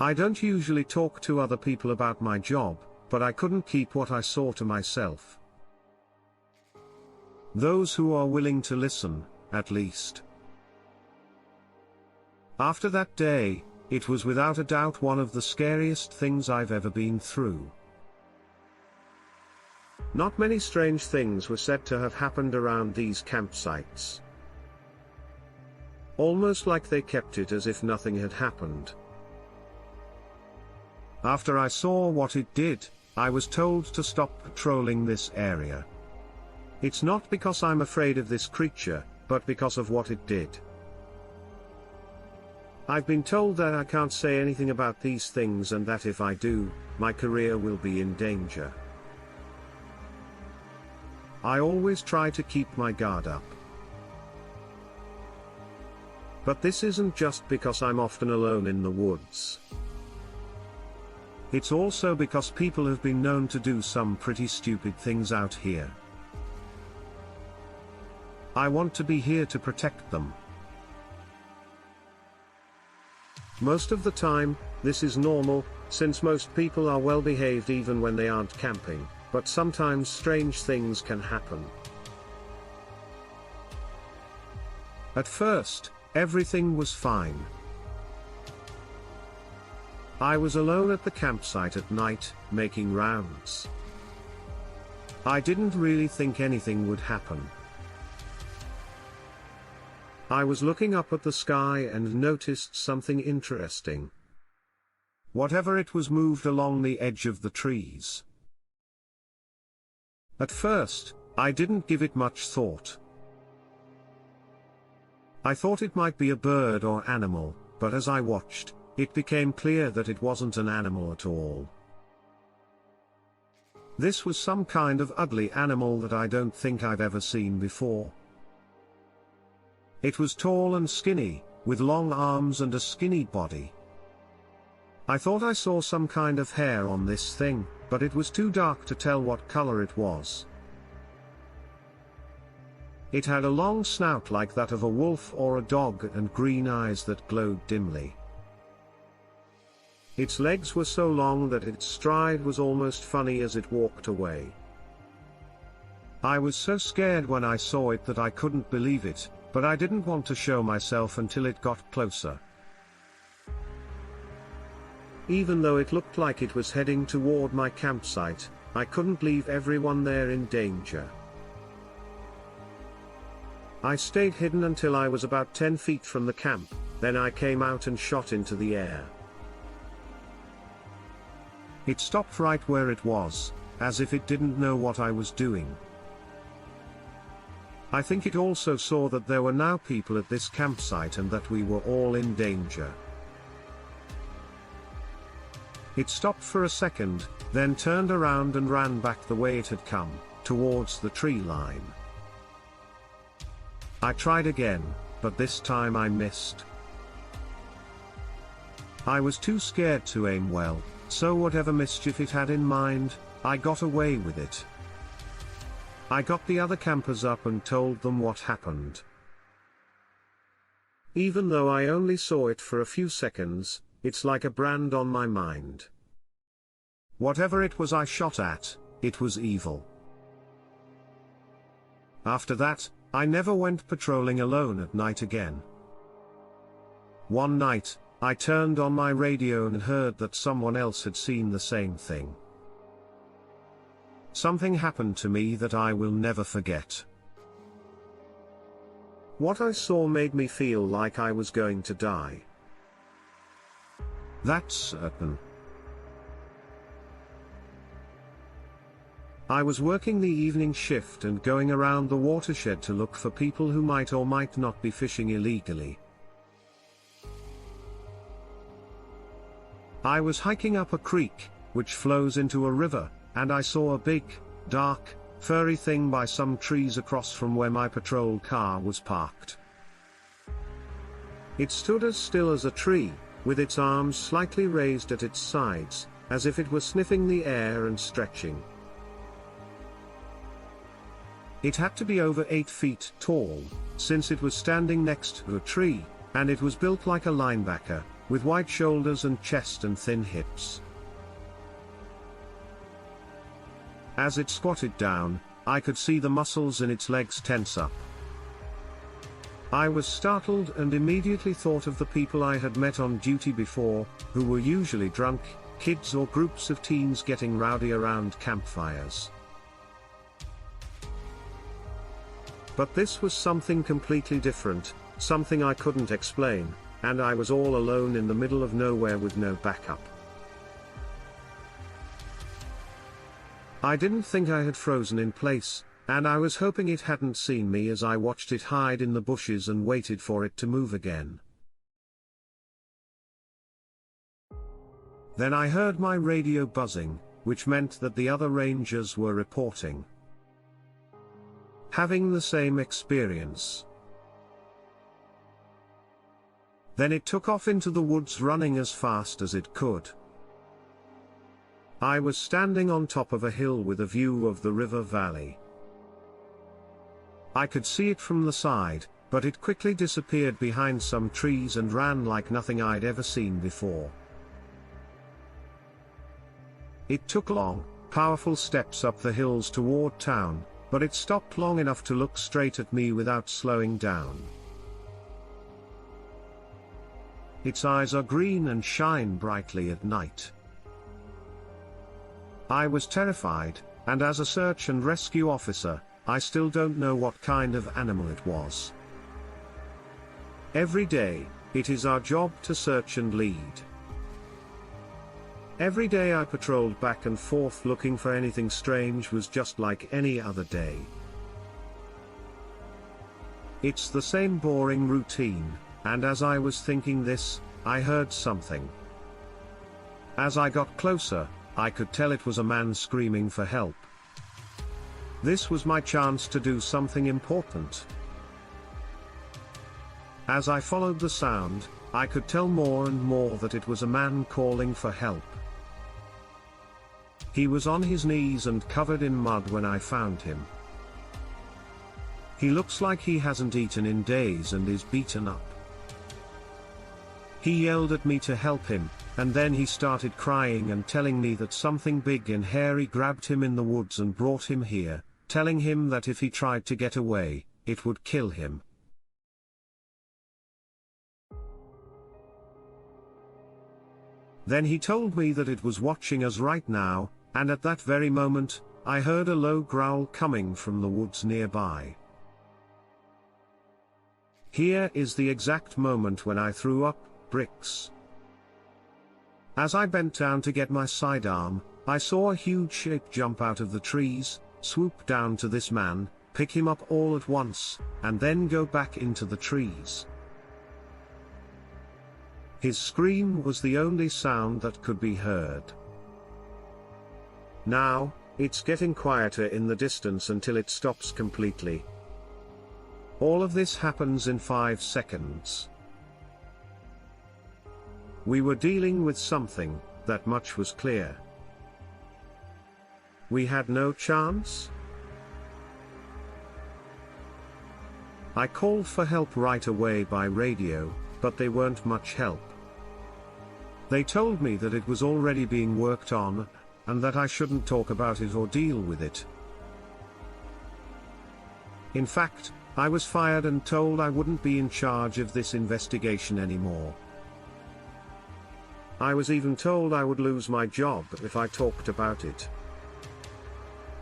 I don't usually talk to other people about my job, but I couldn't keep what I saw to myself. Those who are willing to listen, at least. After that day, it was without a doubt one of the scariest things I've ever been through. Not many strange things were said to have happened around these campsites. Almost like they kept it as if nothing had happened. After I saw what it did, I was told to stop patrolling this area. It's not because I'm afraid of this creature, but because of what it did. I've been told that I can't say anything about these things and that if I do, my career will be in danger. I always try to keep my guard up. But this isn't just because I'm often alone in the woods. It's also because people have been known to do some pretty stupid things out here. I want to be here to protect them. Most of the time, this is normal, since most people are well behaved even when they aren't camping, but sometimes strange things can happen. At first, everything was fine. I was alone at the campsite at night, making rounds. I didn't really think anything would happen. I was looking up at the sky and noticed something interesting. Whatever it was moved along the edge of the trees. At first, I didn't give it much thought. I thought it might be a bird or animal, but as I watched, it became clear that it wasn't an animal at all. This was some kind of ugly animal that I don't think I've ever seen before. It was tall and skinny, with long arms and a skinny body. I thought I saw some kind of hair on this thing, but it was too dark to tell what color it was. It had a long snout like that of a wolf or a dog and green eyes that glowed dimly. Its legs were so long that its stride was almost funny as it walked away. I was so scared when I saw it that I couldn't believe it, but I didn't want to show myself until it got closer. Even though it looked like it was heading toward my campsite, I couldn't leave everyone there in danger. I stayed hidden until I was about 10 feet from the camp, then I came out and shot into the air. It stopped right where it was, as if it didn't know what I was doing. I think it also saw that there were now people at this campsite and that we were all in danger. It stopped for a second, then turned around and ran back the way it had come, towards the tree line. I tried again, but this time I missed. I was too scared to aim well, so whatever mischief it had in mind, I got away with it. I got the other campers up and told them what happened. Even though I only saw it for a few seconds, it's like a brand on my mind. Whatever it was I shot at, it was evil. After that, I never went patrolling alone at night again. One night, I turned on my radio and heard that someone else had seen the same thing. Something happened to me that I will never forget. What I saw made me feel like I was going to die. That's certain. I was working the evening shift and going around the watershed to look for people who might or might not be fishing illegally. I was hiking up a creek, which flows into a river, and I saw a big, dark, furry thing by some trees across from where my patrol car was parked. It stood as still as a tree, with its arms slightly raised at its sides, as if it were sniffing the air and stretching. It had to be over 8 feet tall, since it was standing next to a tree, and it was built like a linebacker, with wide shoulders and chest and thin hips. As it squatted down, I could see the muscles in its legs tense up. I was startled and immediately thought of the people I had met on duty before, who were usually drunk, kids or groups of teens getting rowdy around campfires. But this was something completely different, something I couldn't explain, and I was all alone in the middle of nowhere with no backup. I didn't think I had frozen in place, and I was hoping it hadn't seen me as I watched it hide in the bushes and waited for it to move again. Then I heard my radio buzzing, which meant that the other rangers were reporting having the same experience. Then it took off into the woods running as fast as it could. I was standing on top of a hill with a view of the river valley. I could see it from the side, but it quickly disappeared behind some trees and ran like nothing I'd ever seen before. It took long, powerful steps up the hills toward town, but it stopped long enough to look straight at me without slowing down. Its eyes are green and shine brightly at night. I was terrified, and as a search and rescue officer, I still don't know what kind of animal it was. Every day, it is our job to search and lead. Every day I patrolled back and forth looking for anything strange was just like any other day. It's the same boring routine, and as I was thinking this, I heard something. As I got closer, I could tell it was a man screaming for help. This was my chance to do something important. As I followed the sound, I could tell more and more that it was a man calling for help. He was on his knees and covered in mud when I found him. He looks like he hasn't eaten in days and is beaten up. He yelled at me to help him, and then he started crying and telling me that something big and hairy grabbed him in the woods and brought him here, telling him that if he tried to get away, it would kill him. Then he told me that it was watching us right now, and at that very moment, I heard a low growl coming from the woods nearby. Here is the exact moment when I threw up bricks. As I bent down to get my sidearm, I saw a huge shape jump out of the trees, swoop down to this man, pick him up all at once, and then go back into the trees. His scream was the only sound that could be heard. Now, it's getting quieter in the distance until it stops completely. All of this happens in 5 seconds. We were dealing with something, that much was clear. We had no chance? I called for help right away by radio, but they weren't much help. They told me that it was already being worked on, and that I shouldn't talk about it or deal with it. In fact, I was fired and told I wouldn't be in charge of this investigation anymore. I was even told I would lose my job if I talked about it.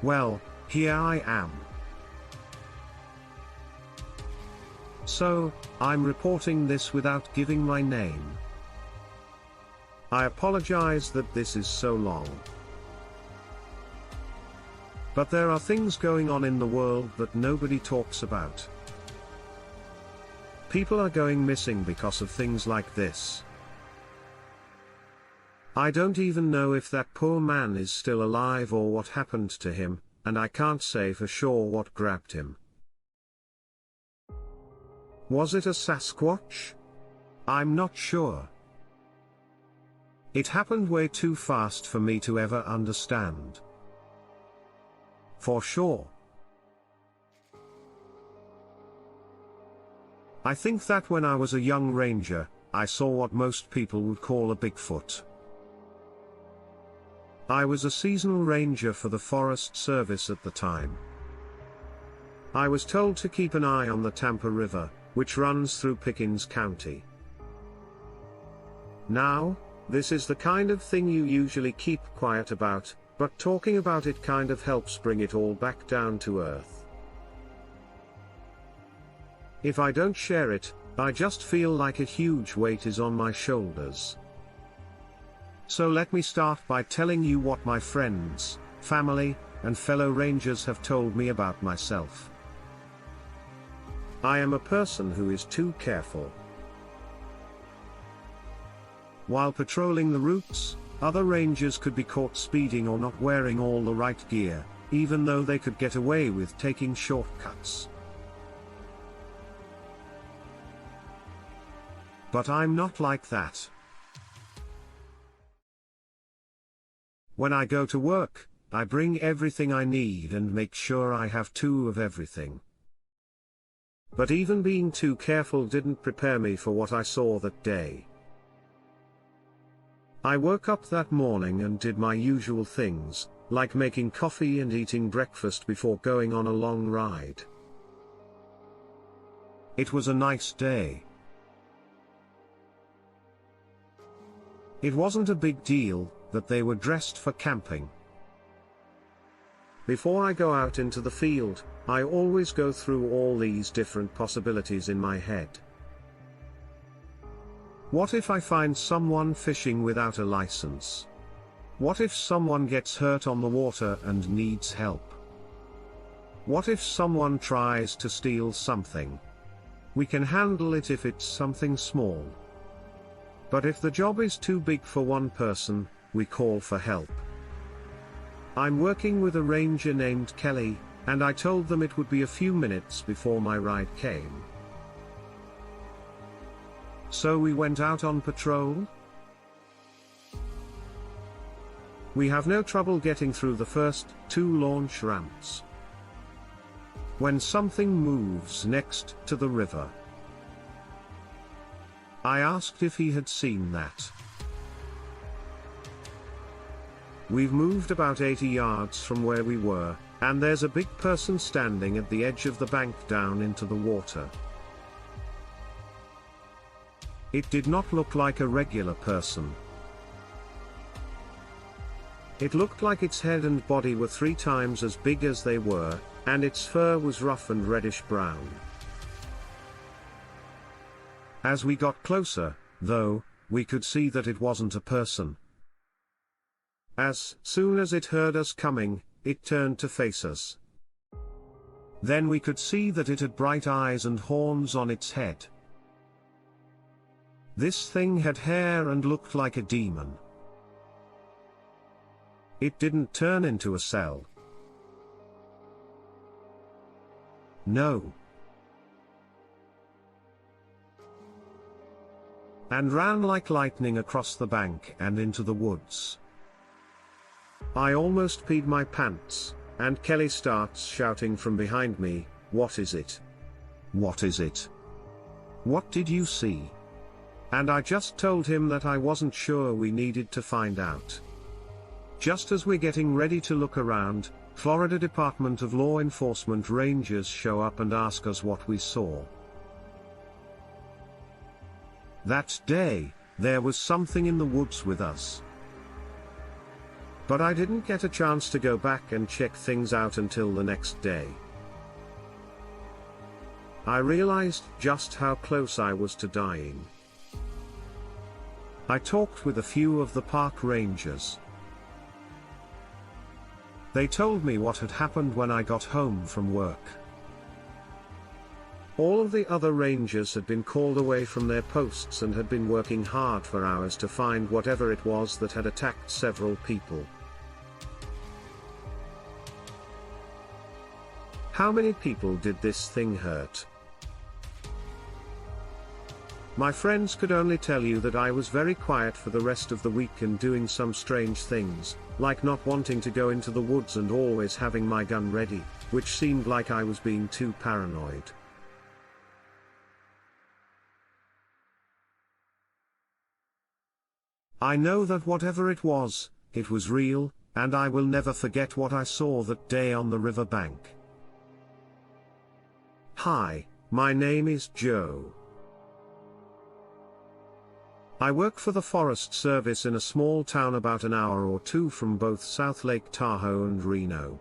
Well, here I am. So, I'm reporting this without giving my name. I apologize that this is so long. But there are things going on in the world that nobody talks about. People are going missing because of things like this. I don't even know if that poor man is still alive or what happened to him, and I can't say for sure what grabbed him. Was it a Sasquatch? I'm not sure. It happened way too fast for me to ever understand. For sure. I think that when I was a young ranger, I saw what most people would call a Bigfoot. I was a seasonal ranger for the Forest Service at the time. I was told to keep an eye on the Tampa River, which runs through Pickens County. Now, this is the kind of thing you usually keep quiet about, but talking about it kind of helps bring it all back down to earth. If I don't share it, I just feel like a huge weight is on my shoulders. So let me start by telling you what my friends, family, and fellow rangers have told me about myself. I am a person who is too careful. While patrolling the routes, other rangers could be caught speeding or not wearing all the right gear, even though they could get away with taking shortcuts. But I'm not like that. When I go to work, I bring everything I need and make sure I have 2 of everything. But even being too careful didn't prepare me for what I saw that day. I woke up that morning and did my usual things, like making coffee and eating breakfast before going on a long ride. It was a nice day. It wasn't a big deal that they were dressed for camping. Before I go out into the field, I always go through all these different possibilities in my head. What if I find someone fishing without a license? What if someone gets hurt on the water and needs help? What if someone tries to steal something? We can handle it if it's something small. But if the job is too big for one person, we call for help. I'm working with a ranger named Kelly, and I told them it would be a few minutes before my ride came. So we went out on patrol. We have no trouble getting through the first 2 launch ramps. When something moves next to the river, I asked if he had seen that. We've moved about 80 yards from where we were, and there's a big person standing at the edge of the bank down into the water. It did not look like a regular person. It looked like its head and body were 3 times as big as they were, and its fur was rough and reddish brown. As we got closer, though, we could see that it wasn't a person. As soon as it heard us coming, it turned to face us. Then we could see that it had bright eyes and horns on its head. This thing had hair and looked like a demon. It didn't turn into a cell. No. And ran like lightning across the bank and into the woods. I almost peed my pants, and Kelly starts shouting from behind me, "What is it? What is it? What did you see?" And I just told him that I wasn't sure, we needed to find out. Just as we're getting ready to look around, Florida Department of Law Enforcement rangers show up and ask us what we saw. That day, there was something in the woods with us. But I didn't get a chance to go back and check things out until the next day. I realized just how close I was to dying. I talked with a few of the park rangers. They told me what had happened when I got home from work. All of the other rangers had been called away from their posts and had been working hard for hours to find whatever it was that had attacked several people. How many people did this thing hurt? My friends could only tell you that I was very quiet for the rest of the week and doing some strange things, like not wanting to go into the woods and always having my gun ready, which seemed like I was being too paranoid. I know that whatever it was real, and I will never forget what I saw that day on the river bank. Hi, my name is Joe. I work for the Forest Service in a small town about an hour or 2 from both South Lake Tahoe and Reno.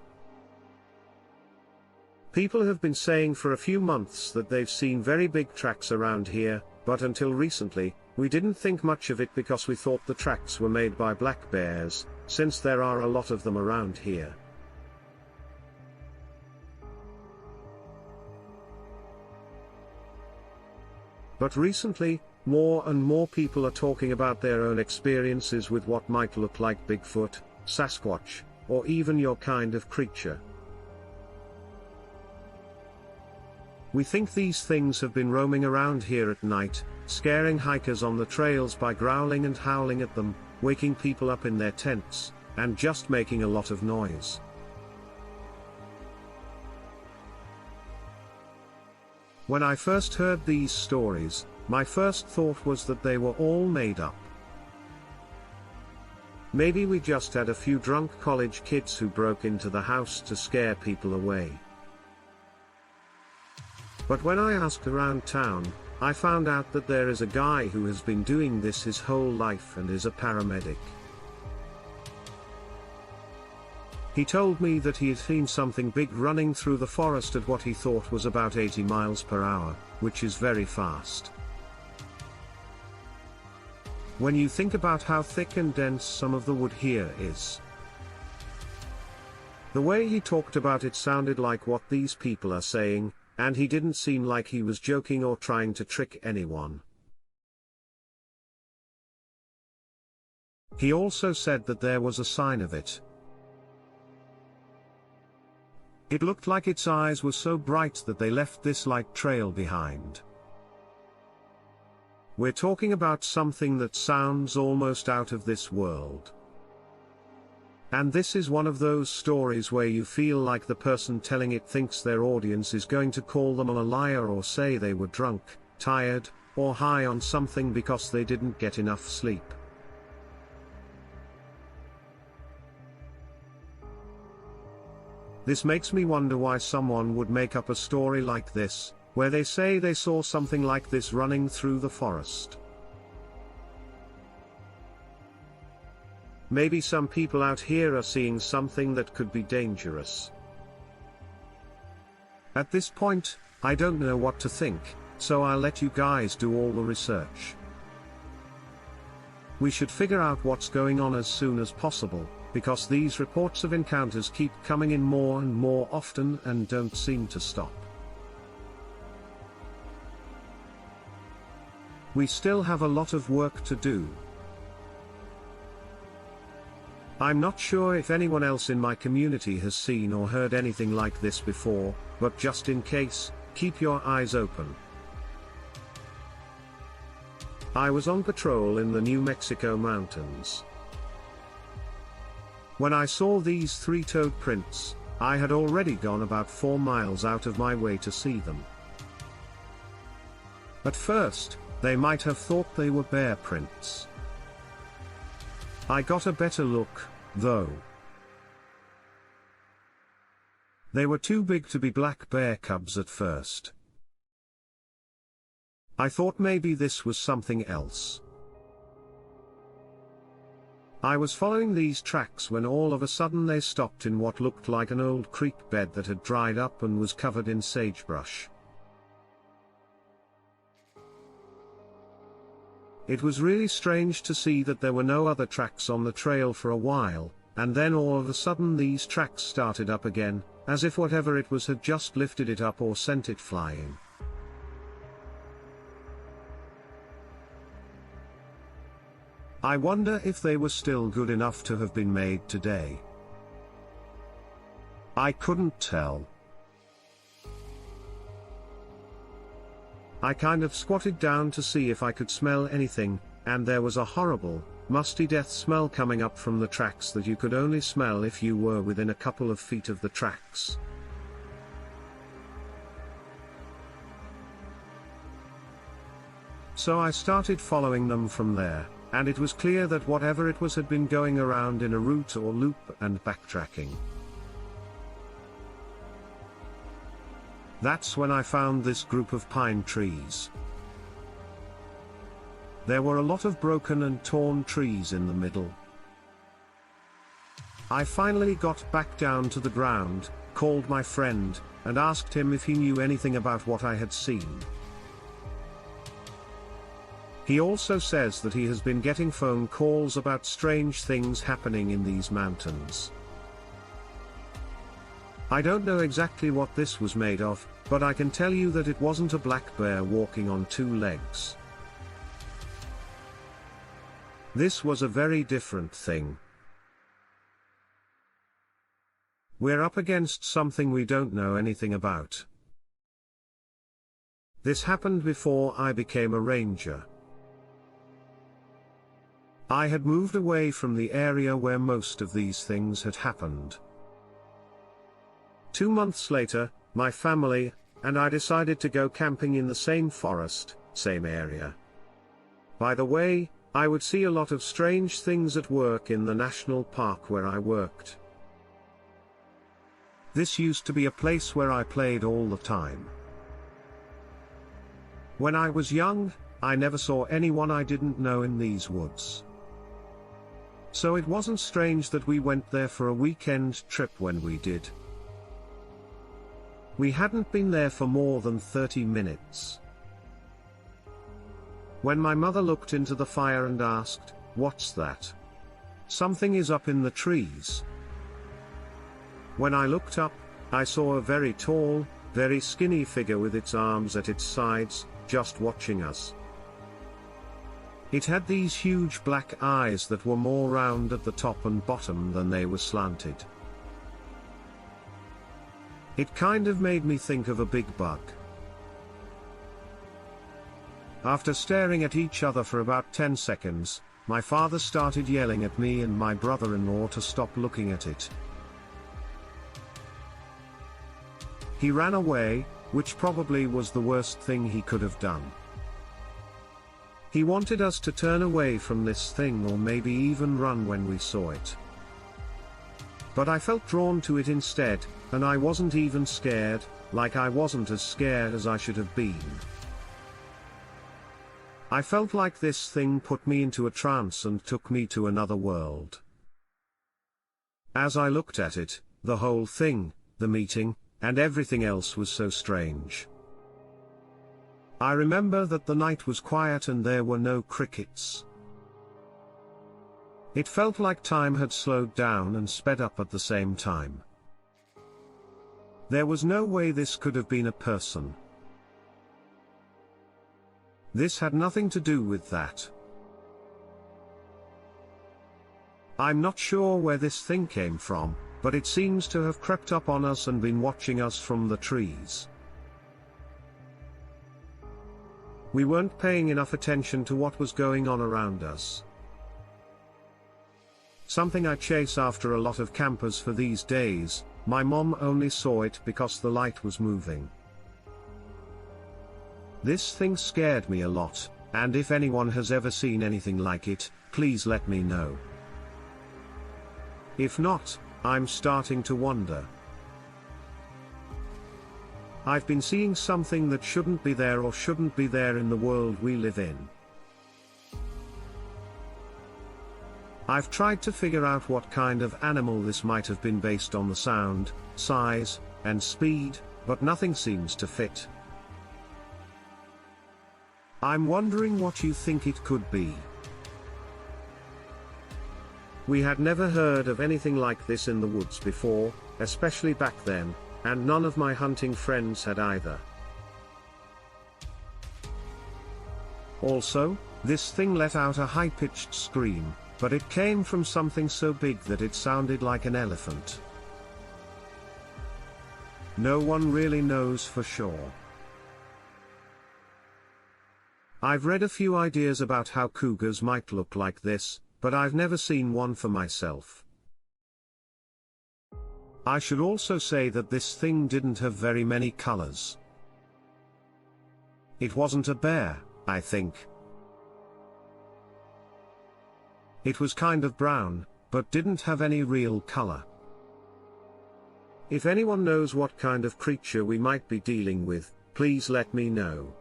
People have been saying for a few months that they've seen very big tracks around here, but until recently, we didn't think much of it because we thought the tracks were made by black bears, since there are a lot of them around here. But recently, more and more people are talking about their own experiences with what might look like Bigfoot, Sasquatch, or even your kind of creature. We think these things have been roaming around here at night, scaring hikers on the trails by growling and howling at them, waking people up in their tents, and just making a lot of noise. When I first heard these stories, my first thought was that they were all made up. Maybe we just had a few drunk college kids who broke into the house to scare people away. But when I asked around town, I found out that there is a guy who has been doing this his whole life and is a paramedic. He told me that he had seen something big running through the forest at what he thought was about 80 miles per hour, which is very fast. When you think about how thick and dense some of the wood here is. The way he talked about it sounded like what these people are saying, and he didn't seem like he was joking or trying to trick anyone. He also said that there was a sign of it. It looked like its eyes were so bright that they left this light trail behind. We're talking about something that sounds almost out of this world. And this is one of those stories where you feel like the person telling it thinks their audience is going to call them a liar or say they were drunk, tired, or high on something because they didn't get enough sleep. This makes me wonder why someone would make up a story like this, where they say they saw something like this running through the forest. Maybe some people out here are seeing something that could be dangerous. At this point, I don't know what to think, so I'll let you guys do all the research. We should figure out what's going on as soon as possible, because these reports of encounters keep coming in more and more often and don't seem to stop. We still have a lot of work to do. I'm not sure if anyone else in my community has seen or heard anything like this before, but just in case, keep your eyes open. I was on patrol in the New Mexico mountains. When I saw these three-toed prints, I had already gone about 4 miles out of my way to see them. At first, they might have thought they were bear prints. I got a better look, though. They were too big to be black bear cubs at first. I thought maybe this was something else. I was following these tracks when all of a sudden they stopped in what looked like an old creek bed that had dried up and was covered in sagebrush. It was really strange to see that there were no other tracks on the trail for a while, and then all of a sudden these tracks started up again, as if whatever it was had just lifted it up or sent it flying. I wonder if they were still good enough to have been made today. I couldn't tell. I kind of squatted down to see if I could smell anything, and there was a horrible, musty death smell coming up from the tracks that you could only smell if you were within a couple of feet of the tracks. So I started following them from there, and it was clear that whatever it was had been going around in a route or loop and backtracking. That's when I found this group of pine trees. There were a lot of broken and torn trees in the middle. I finally got back down to the ground, called my friend, and asked him if he knew anything about what I had seen. He also says that he has been getting phone calls about strange things happening in these mountains. I don't know exactly what this was made of, but I can tell you that it wasn't a black bear walking on 2 legs. This was a very different thing. We're up against something we don't know anything about. This happened before I became a ranger. I had moved away from the area where most of these things had happened. 2 months later, my family and I decided to go camping in the same forest, same area. By the way, I would see a lot of strange things at work in the national park where I worked. This used to be a place where I played all the time. When I was young, I never saw anyone I didn't know in these woods. So it wasn't strange that we went there for a weekend trip when we did. We hadn't been there for more than 30 minutes. When my mother looked into the fire and asked, "What's that?" "Something is up in the trees." When I looked up, I saw a very tall, very skinny figure with its arms at its sides, just watching us. It had these huge black eyes that were more round at the top and bottom than they were slanted. It kind of made me think of a big bug. After staring at each other for about 10 seconds, my father started yelling at me and my brother-in-law to stop looking at it. He ran away, which probably was the worst thing he could have done. He wanted us to turn away from this thing or maybe even run when we saw it. But I felt drawn to it instead, and I wasn't even scared, like I wasn't as scared as I should have been. I felt like this thing put me into a trance and took me to another world. As I looked at it, the whole thing, the meeting, and everything else was so strange. I remember that the night was quiet and there were no crickets. It felt like time had slowed down and sped up at the same time. There was no way this could have been a person. This had nothing to do with that. I'm not sure where this thing came from, but it seems to have crept up on us and been watching us from the trees. We weren't paying enough attention to what was going on around us. Something I chase after a lot of campers for these days. My mom only saw it because the light was moving. This thing scared me a lot, and if anyone has ever seen anything like it, please let me know. If not, I'm starting to wonder. I've been seeing something that shouldn't be there or shouldn't be there in the world we live in. I've tried to figure out what kind of animal this might have been based on the sound, size, and speed, but nothing seems to fit. I'm wondering what you think it could be. We had never heard of anything like this in the woods before, especially back then, and none of my hunting friends had either. Also, this thing let out a high-pitched scream, but it came from something so big that it sounded like an elephant. No one really knows for sure. I've read a few ideas about how cougars might look like this, but I've never seen one for myself. I should also say that this thing didn't have very many colors. It wasn't a bear, I think. It was kind of brown, but didn't have any real color. If anyone knows what kind of creature we might be dealing with, please let me know.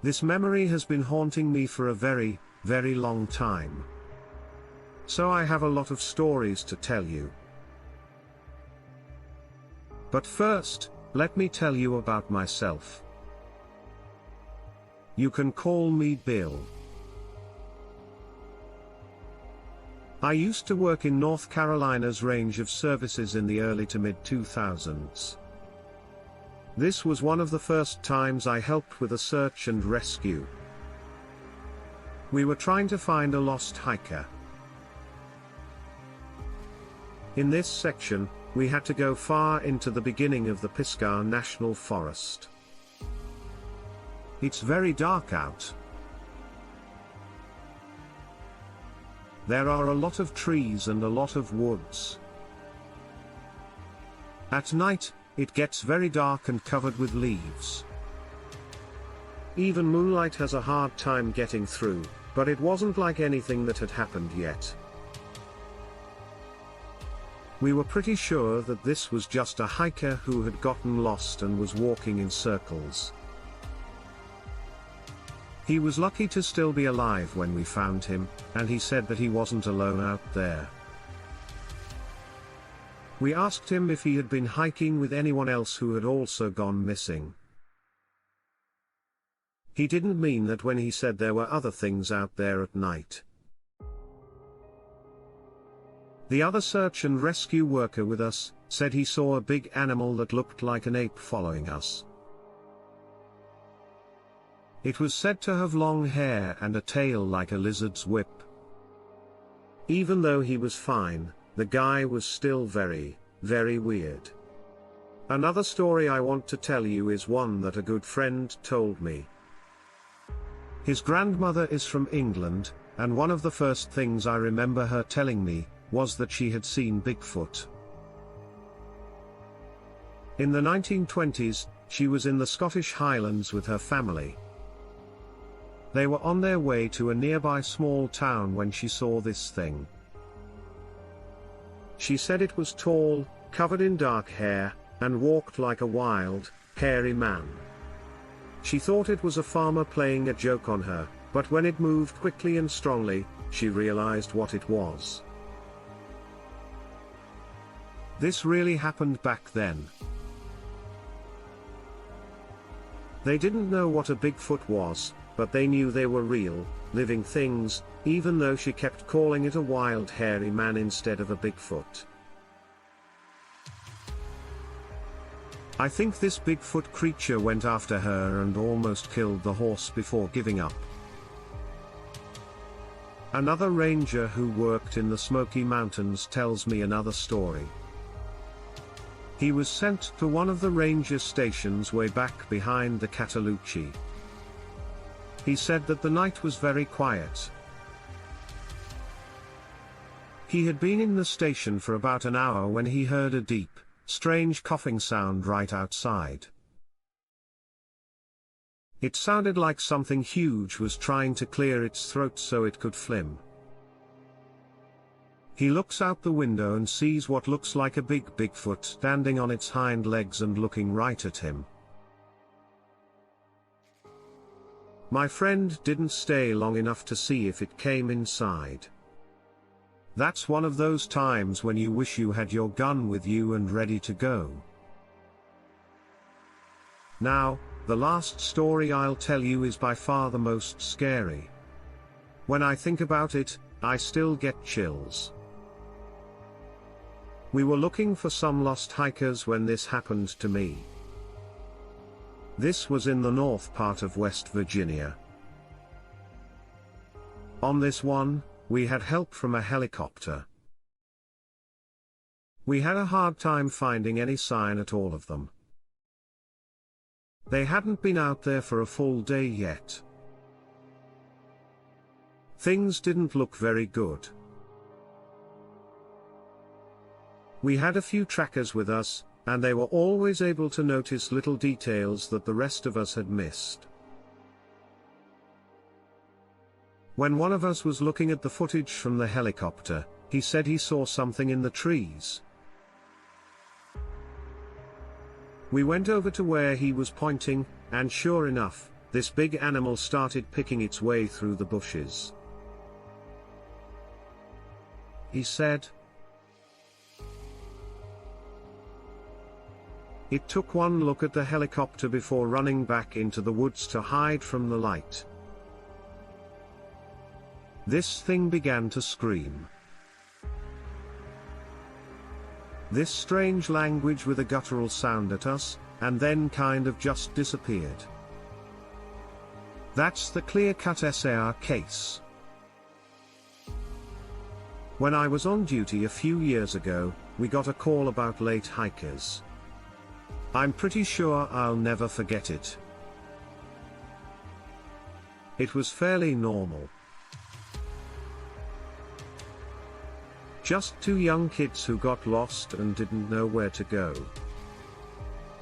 This memory has been haunting me for a very, very long time. So I have a lot of stories to tell you. But first, let me tell you about myself. You can call me Bill. I used to work in North Carolina's range of services in the early to mid-2000s. This was one of the first times I helped with a search and rescue. We were trying to find a lost hiker. In this section, we had to go far into the beginning of the Pisgah National Forest. It's very dark out. There are a lot of trees and a lot of woods. At night, it gets very dark and covered with leaves. Even moonlight has a hard time getting through, but it wasn't like anything that had happened yet. We were pretty sure that this was just a hiker who had gotten lost and was walking in circles. He was lucky to still be alive when we found him, and he said that he wasn't alone out there. We asked him if he had been hiking with anyone else who had also gone missing. He didn't mean that when he said there were other things out there at night. The other search and rescue worker with us said he saw a big animal that looked like an ape following us. It was said to have long hair and a tail like a lizard's whip. Even though he was fine, the guy was still very, very weird. Another story I want to tell you is one that a good friend told me. His grandmother is from England, and one of the first things I remember her telling me was that she had seen Bigfoot. In the 1920s, she was in the Scottish Highlands with her family. They were on their way to a nearby small town when she saw this thing. She said it was tall, covered in dark hair, and walked like a wild, hairy man. She thought it was a farmer playing a joke on her, but when it moved quickly and strongly, she realized what it was. This really happened back then. They didn't know what a Bigfoot was, but they knew they were real, living things, even though she kept calling it a wild hairy man instead of a Bigfoot. I think this Bigfoot creature went after her and almost killed the horse before giving up. Another ranger who worked in the Smoky Mountains tells me another story. He was sent to one of the ranger stations way back behind the Cataloochee. He said that the night was very quiet. He had been in the station for about an hour when he heard a deep, strange coughing sound right outside. It sounded like something huge was trying to clear its throat so it could flim. He looks out the window and sees what looks like a big Bigfoot standing on its hind legs and looking right at him. My friend didn't stay long enough to see if it came inside. That's one of those times when you wish you had your gun with you and ready to go. Now, the last story I'll tell you is by far the most scary. When I think about it, I still get chills. We were looking for some lost hikers when this happened to me. This was in the north part of West Virginia. On this one, we had help from a helicopter. We had a hard time finding any sign at all of them. They hadn't been out there for a full day yet. Things didn't look very good. We had a few trackers with us, and they were always able to notice little details that the rest of us had missed. When one of us was looking at the footage from the helicopter, he said he saw something in the trees. We went over to where he was pointing, and sure enough, this big animal started picking its way through the bushes. He said, "It took one look at the helicopter before running back into the woods to hide from the light. This thing began to scream. This strange language with a guttural sound at us, and then kind of just disappeared. That's the clear-cut SAR case. When I was on duty a few years ago, we got a call about late hikers. I'm pretty sure I'll never forget it. It was fairly normal. Just two young kids who got lost and didn't know where to go.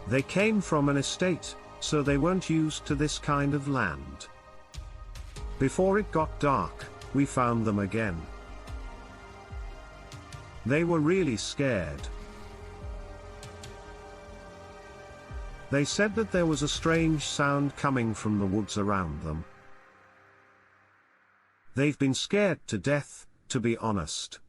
They came from an estate, so they weren't used to this kind of land. Before it got dark, we found them again. They were really scared. They said that there was a strange sound coming from the woods around them. They've been scared to death, to be honest.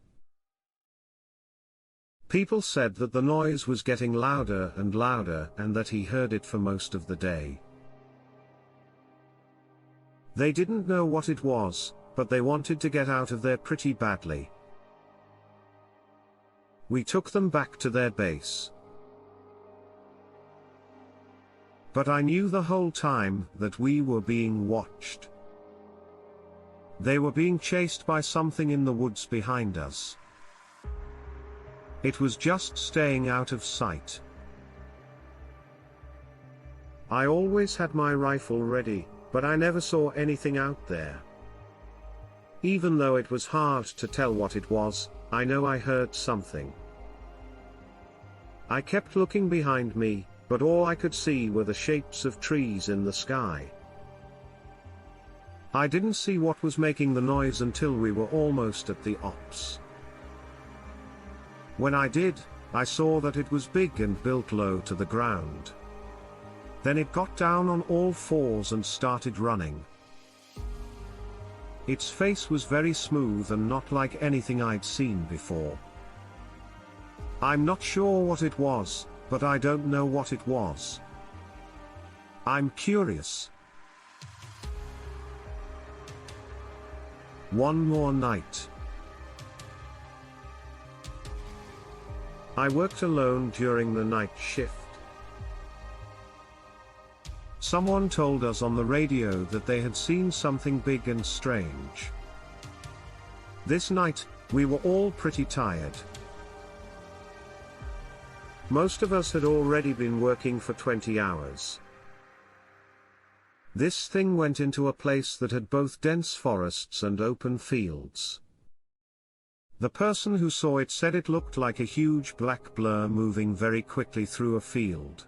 People said that the noise was getting louder and louder and that he heard it for most of the day. They didn't know what it was, but they wanted to get out of there pretty badly. We took them back to their base. But I knew the whole time that we were being watched. They were being chased by something in the woods behind us. It was just staying out of sight. I always had my rifle ready, but I never saw anything out there. Even though it was hard to tell what it was, I know I heard something. I kept looking behind me, but all I could see were the shapes of trees in the sky. I didn't see what was making the noise until we were almost at the ops. When I did, I saw that it was big and built low to the ground. Then it got down on all fours and started running. Its face was very smooth and not like anything I'd seen before. I'm not sure what it was, but I don't know what it was. I'm curious. One more night. I worked alone during the night shift. Someone told us on the radio that they had seen something big and strange. This night, we were all pretty tired. Most of us had already been working for 20 hours. This thing went into a place that had both dense forests and open fields. The person who saw it said it looked like a huge black blur moving very quickly through a field.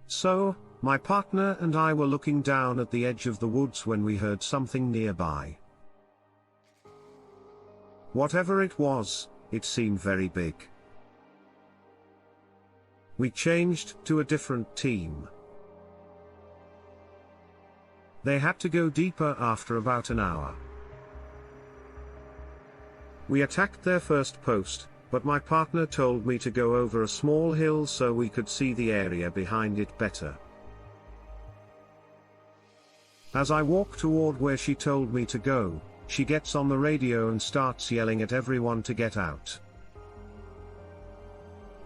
So, my partner and I were looking down at the edge of the woods when we heard something nearby. Whatever it was, it seemed very big. We changed to a different team. They had to go deeper after about an hour. We attacked their first post, but my partner told me to go over a small hill so we could see the area behind it better. As I walk toward where she told me to go, she gets on the radio and starts yelling at everyone to get out.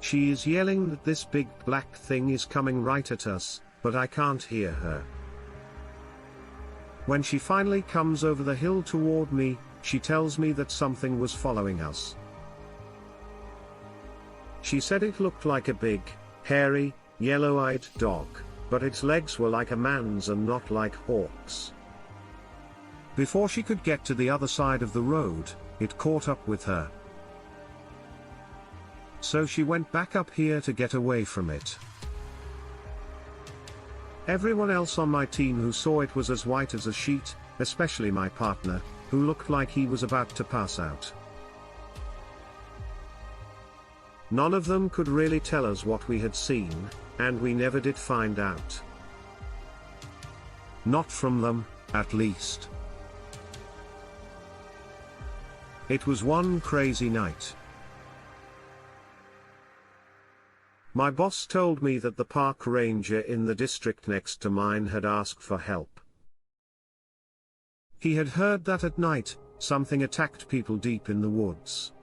She is yelling that this big black thing is coming right at us, but I can't hear her. When she finally comes over the hill toward me, she tells me that something was following us. She said it looked like a big, hairy, yellow-eyed dog, but its legs were like a man's and not like hawks. Before she could get to the other side of the road, it caught up with her. So she went back up here to get away from it. Everyone else on my team who saw it was as white as a sheet, especially my partner, who looked like he was about to pass out. None of them could really tell us what we had seen, and we never did find out. Not from them, at least. It was one crazy night. My boss told me that the park ranger in the district next to mine had asked for help. He had heard that at night, something attacked people deep in the woods.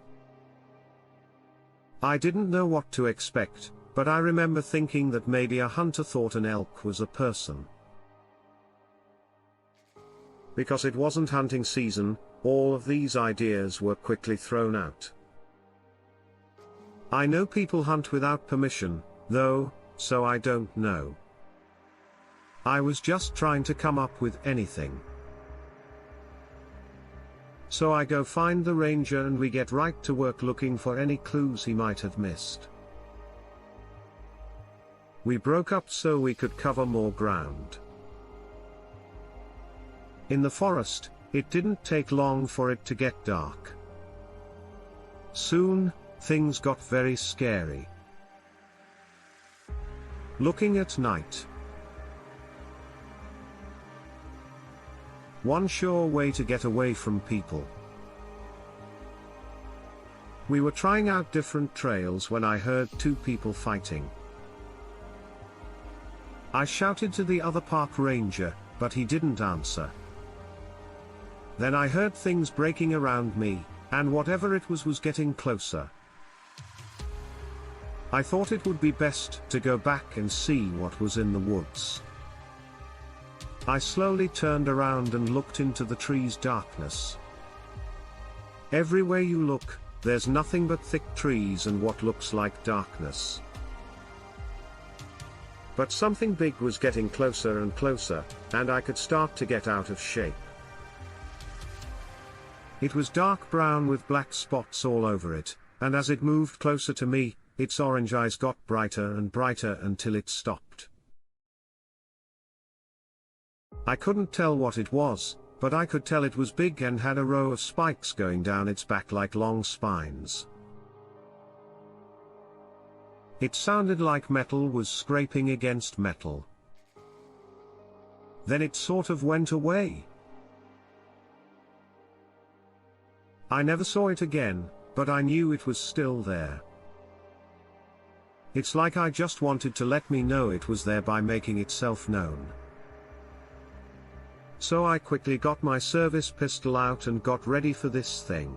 I didn't know what to expect, but I remember thinking that maybe a hunter thought an elk was a person. Because it wasn't hunting season, all of these ideas were quickly thrown out. I know people hunt without permission, though, so I don't know. I was just trying to come up with anything. So I go find the ranger and we get right to work looking for any clues he might have missed. We broke up so we could cover more ground. In the forest, it didn't take long for it to get dark. Soon, things got very scary. Looking at night. One sure way to get away from people. We were trying out different trails when I heard two people fighting. I shouted to the other park ranger, but he didn't answer. Then I heard things breaking around me, and whatever it was getting closer. I thought it would be best to go back and see what was in the woods. I slowly turned around and looked into the tree's darkness. Everywhere you look, there's nothing but thick trees and what looks like darkness. But something big was getting closer and closer, and I could start to get out of shape. It was dark brown with black spots all over it, and as it moved closer to me, its orange eyes got brighter and brighter until it stopped. I couldn't tell what it was, but I could tell it was big and had a row of spikes going down its back like long spines. It sounded like metal was scraping against metal. Then it sort of went away. I never saw it again, but I knew it was still there. It's like I just wanted to let me know it was there by making itself known. So I quickly got my service pistol out and got ready for this thing.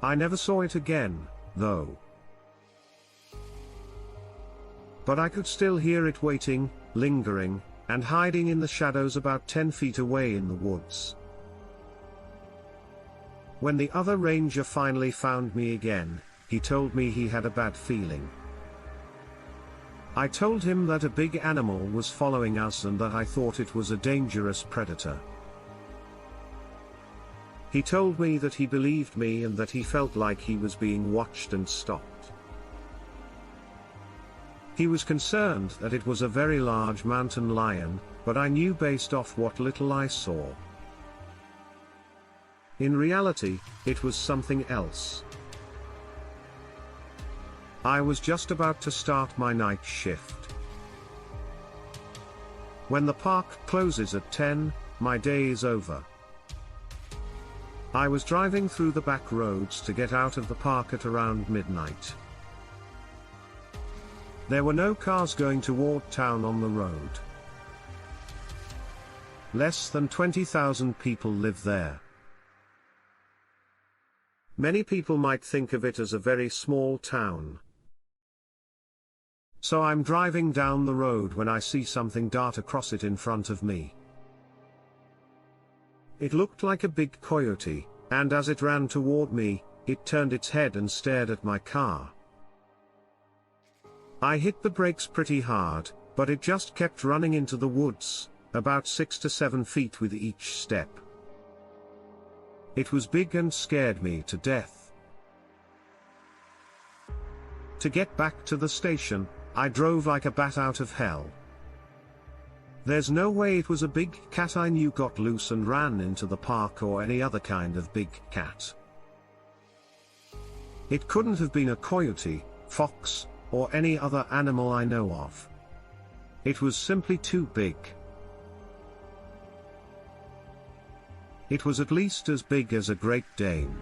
I never saw it again, though. But I could still hear it waiting, lingering, and hiding in the shadows about 10 feet away in the woods. When the other ranger finally found me again, he told me he had a bad feeling. I told him that a big animal was following us and that I thought it was a dangerous predator. He told me that he believed me and that he felt like he was being watched and stopped. He was concerned that it was a very large mountain lion, but I knew based off what little I saw. In reality, it was something else. I was just about to start my night shift. When the park closes at 10, my day is over. I was driving through the back roads to get out of the park at around midnight. There were no cars going toward town on the road. Less than 20,000 people live there. Many people might think of it as a very small town. So I'm driving down the road when I see something dart across it in front of me. It looked like a big coyote, and as it ran toward me, it turned its head and stared at my car. I hit the brakes pretty hard, but it just kept running into the woods, about 6 to 7 feet with each step. It was big and scared me to death. To get back to the station, I drove like a bat out of hell. There's no way it was a big cat I knew got loose and ran into the park or any other kind of big cat. It couldn't have been a coyote, fox, or any other animal I know of. It was simply too big. It was at least as big as a Great Dane.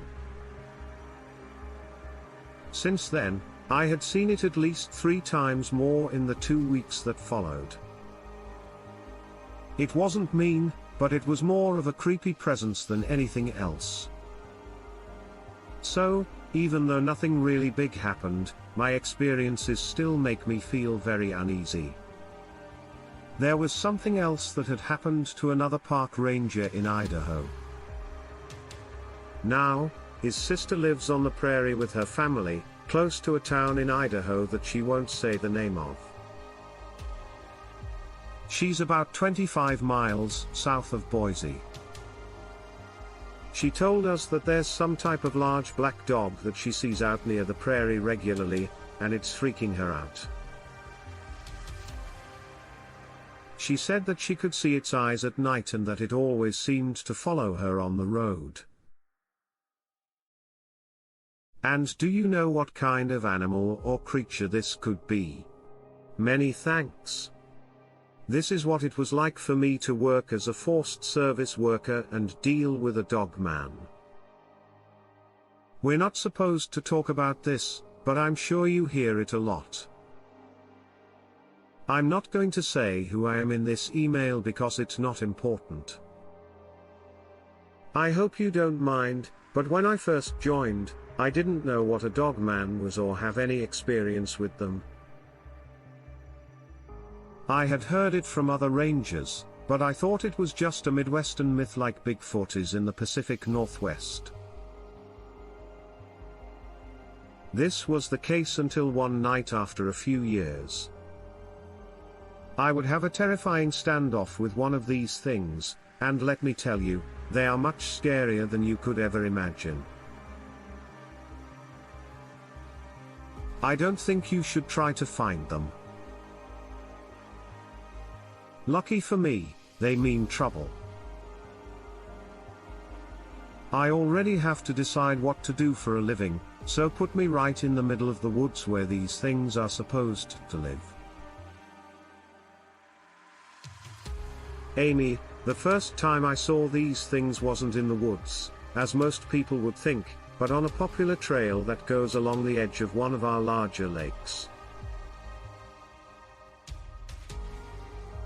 Since then, I had seen it at least 3 times more in the 2 weeks that followed. It wasn't mean, but it was more of a creepy presence than anything else. So, even though nothing really big happened, my experiences still make me feel very uneasy. There was something else that had happened to another park ranger in Idaho. Now, his sister lives on the prairie with her family, close to a town in Idaho that she won't say the name of. She's about 25 miles south of Boise. She told us that there's some type of large black dog that she sees out near the prairie regularly, and it's freaking her out. She said that she could see its eyes at night and that it always seemed to follow her on the road. And do you know what kind of animal or creature this could be? Many thanks. This is what it was like for me to work as a forced service worker and deal with a dogman. We're not supposed to talk about this, but I'm sure you hear it a lot. I'm not going to say who I am in this email because it's not important. I hope you don't mind, But when I first joined, I didn't know what a dogman was or have any experience with them. I had heard it from other rangers, but I thought it was just a Midwestern myth like Bigfoot is in the Pacific Northwest. This was the case until one night after a few years. I would have a terrifying standoff with one of these things, and let me tell you, they are much scarier than you could ever imagine. I don't think you should try to find them. Lucky for me, they mean trouble. I already have to decide what to do for a living, so put me right in the middle of the woods where these things are supposed to live. Amy, the first time I saw these things wasn't in the woods, as most people would think, but on a popular trail that goes along the edge of one of our larger lakes.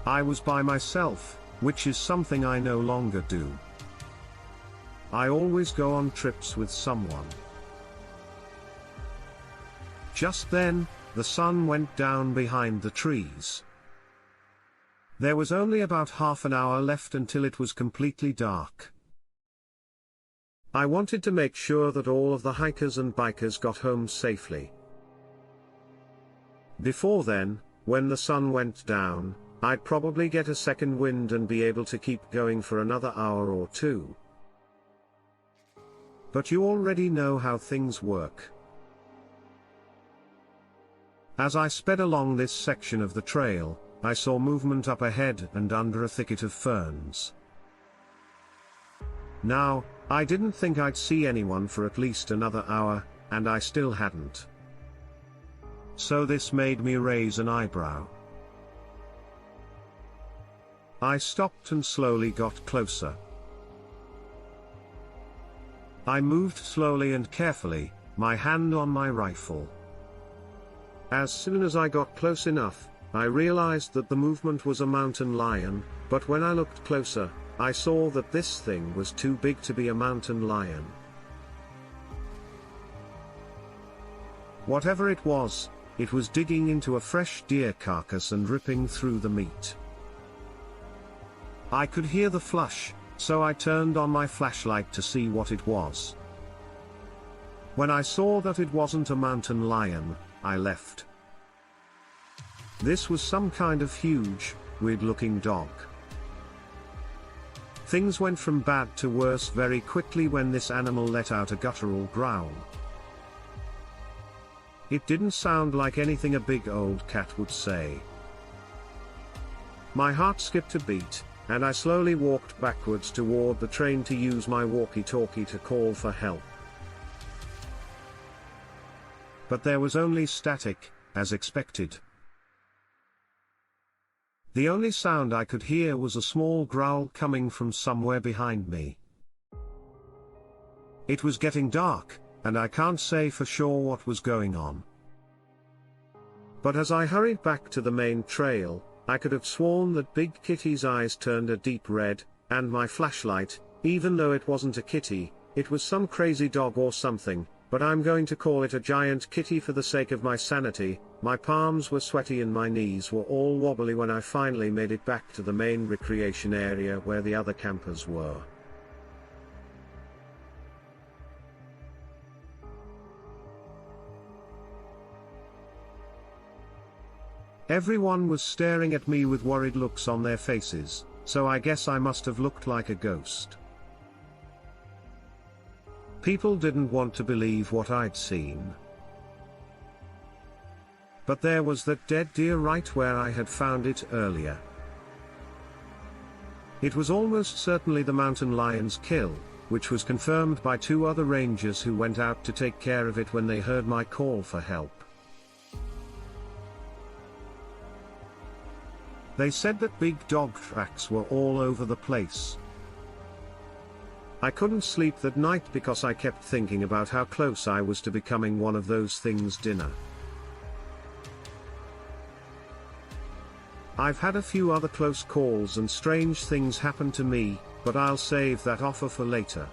I was by myself, which is something I no longer do. I always go on trips with someone. Just then, the sun went down behind the trees. There was only about half an hour left until it was completely dark. I wanted to make sure that all of the hikers and bikers got home safely. Before then, when the sun went down, I'd probably get a second wind and be able to keep going for another hour or two. But you already know how things work. As I sped along this section of the trail, I saw movement up ahead and under a thicket of ferns. Now, I didn't think I'd see anyone for at least another hour, and I still hadn't. So this made me raise an eyebrow. I stopped and slowly got closer. I moved slowly and carefully, my hand on my rifle. As soon as I got close enough, I realized that the movement was a mountain lion, but when I looked closer, I saw that this thing was too big to be a mountain lion. Whatever it was digging into a fresh deer carcass and ripping through the meat. I could hear the flush, so I turned on my flashlight to see what it was. When I saw that it wasn't a mountain lion, I left. This was some kind of huge, weird-looking dog. Things went from bad to worse very quickly when this animal let out a guttural growl. It didn't sound like anything a big old cat would say. My heart skipped a beat, and I slowly walked backwards toward the train to use my walkie-talkie to call for help. But there was only static, as expected. The only sound I could hear was a small growl coming from somewhere behind me. It was getting dark, and I can't say for sure what was going on. But as I hurried back to the main trail, I could have sworn that Big Kitty's eyes turned a deep red, and my flashlight, even though it wasn't a kitty, it was some crazy dog or something, but I'm going to call it a giant kitty for the sake of my sanity. My palms were sweaty and my knees were all wobbly when I finally made it back to the main recreation area where the other campers were. Everyone was staring at me with worried looks on their faces, so I guess I must have looked like a ghost. People didn't want to believe what I'd seen. But there was that dead deer right where I had found it earlier. It was almost certainly the mountain lion's kill, which was confirmed by two other rangers who went out to take care of it when they heard my call for help. They said that big dog tracks were all over the place. I couldn't sleep that night because I kept thinking about how close I was to becoming one of those things' dinner. I've had a few other close calls and strange things happen to me, but I'll save that offer for later.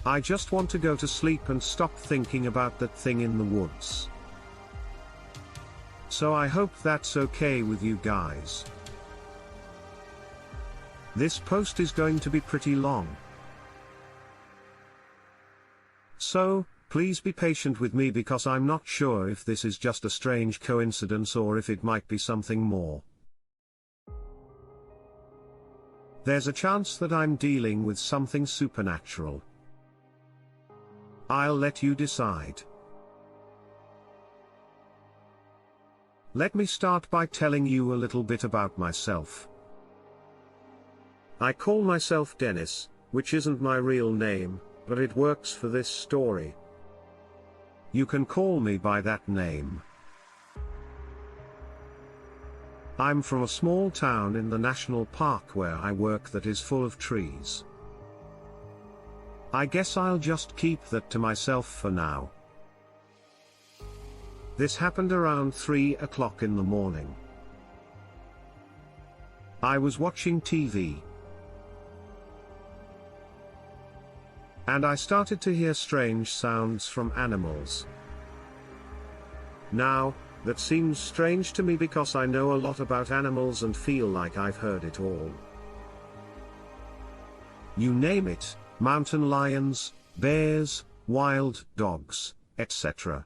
I just want to go to sleep and stop thinking about that thing in the woods. So I hope that's okay with you guys. This post is going to be pretty long. So, please be patient with me because I'm not sure if this is just a strange coincidence or if it might be something more. There's a chance that I'm dealing with something supernatural. I'll let you decide. Let me start by telling you a little bit about myself. I call myself Dennis, which isn't my real name, but it works for this story. You can call me by that name. I'm from a small town in the national park where I work that is full of trees. I guess I'll just keep that to myself for now. This happened around 3 o'clock in the morning. I was watching TV. And I started to hear strange sounds from animals. Now, that seems strange to me because I know a lot about animals and feel like I've heard it all. You name it, mountain lions, bears, wild dogs, etc.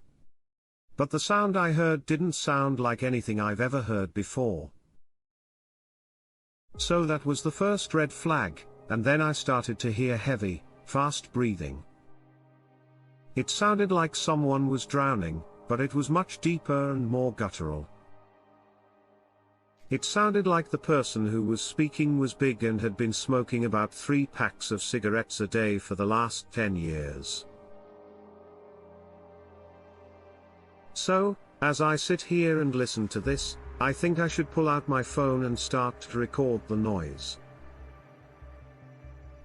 But the sound I heard didn't sound like anything I've ever heard before. So that was the first red flag, and then I started to hear heavy, fast breathing. It sounded like someone was drowning, but it was much deeper and more guttural. It sounded like the person who was speaking was big and had been smoking about 3 packs of cigarettes a day for the last 10 years. So, as I sit here and listen to this, I think I should pull out my phone and start to record the noise.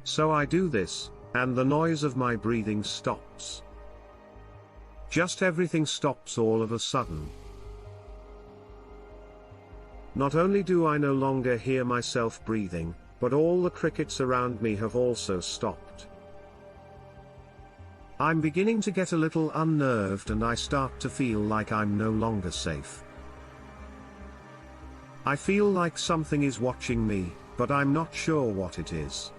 So I do this, and the noise of my breathing stops. Just everything stops all of a sudden. Not only do I no longer hear myself breathing, but all the crickets around me have also stopped. I'm beginning to get a little unnerved and I start to feel like I'm no longer safe. I feel like something is watching me, but I'm not sure what it is.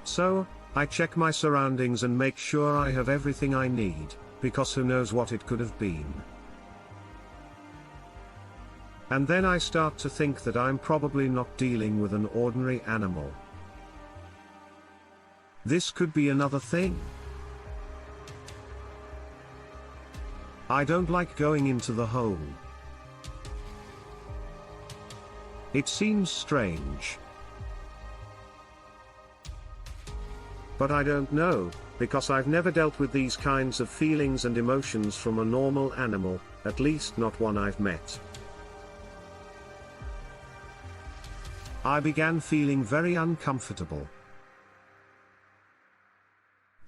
So, I check my surroundings and make sure I have everything I need, because who knows what it could have been. And then I start to think that I'm probably not dealing with an ordinary animal. This could be another thing. I don't like going into the hole. It seems strange. But I don't know, because I've never dealt with these kinds of feelings and emotions from a normal animal, at least not one I've met. I began feeling very uncomfortable.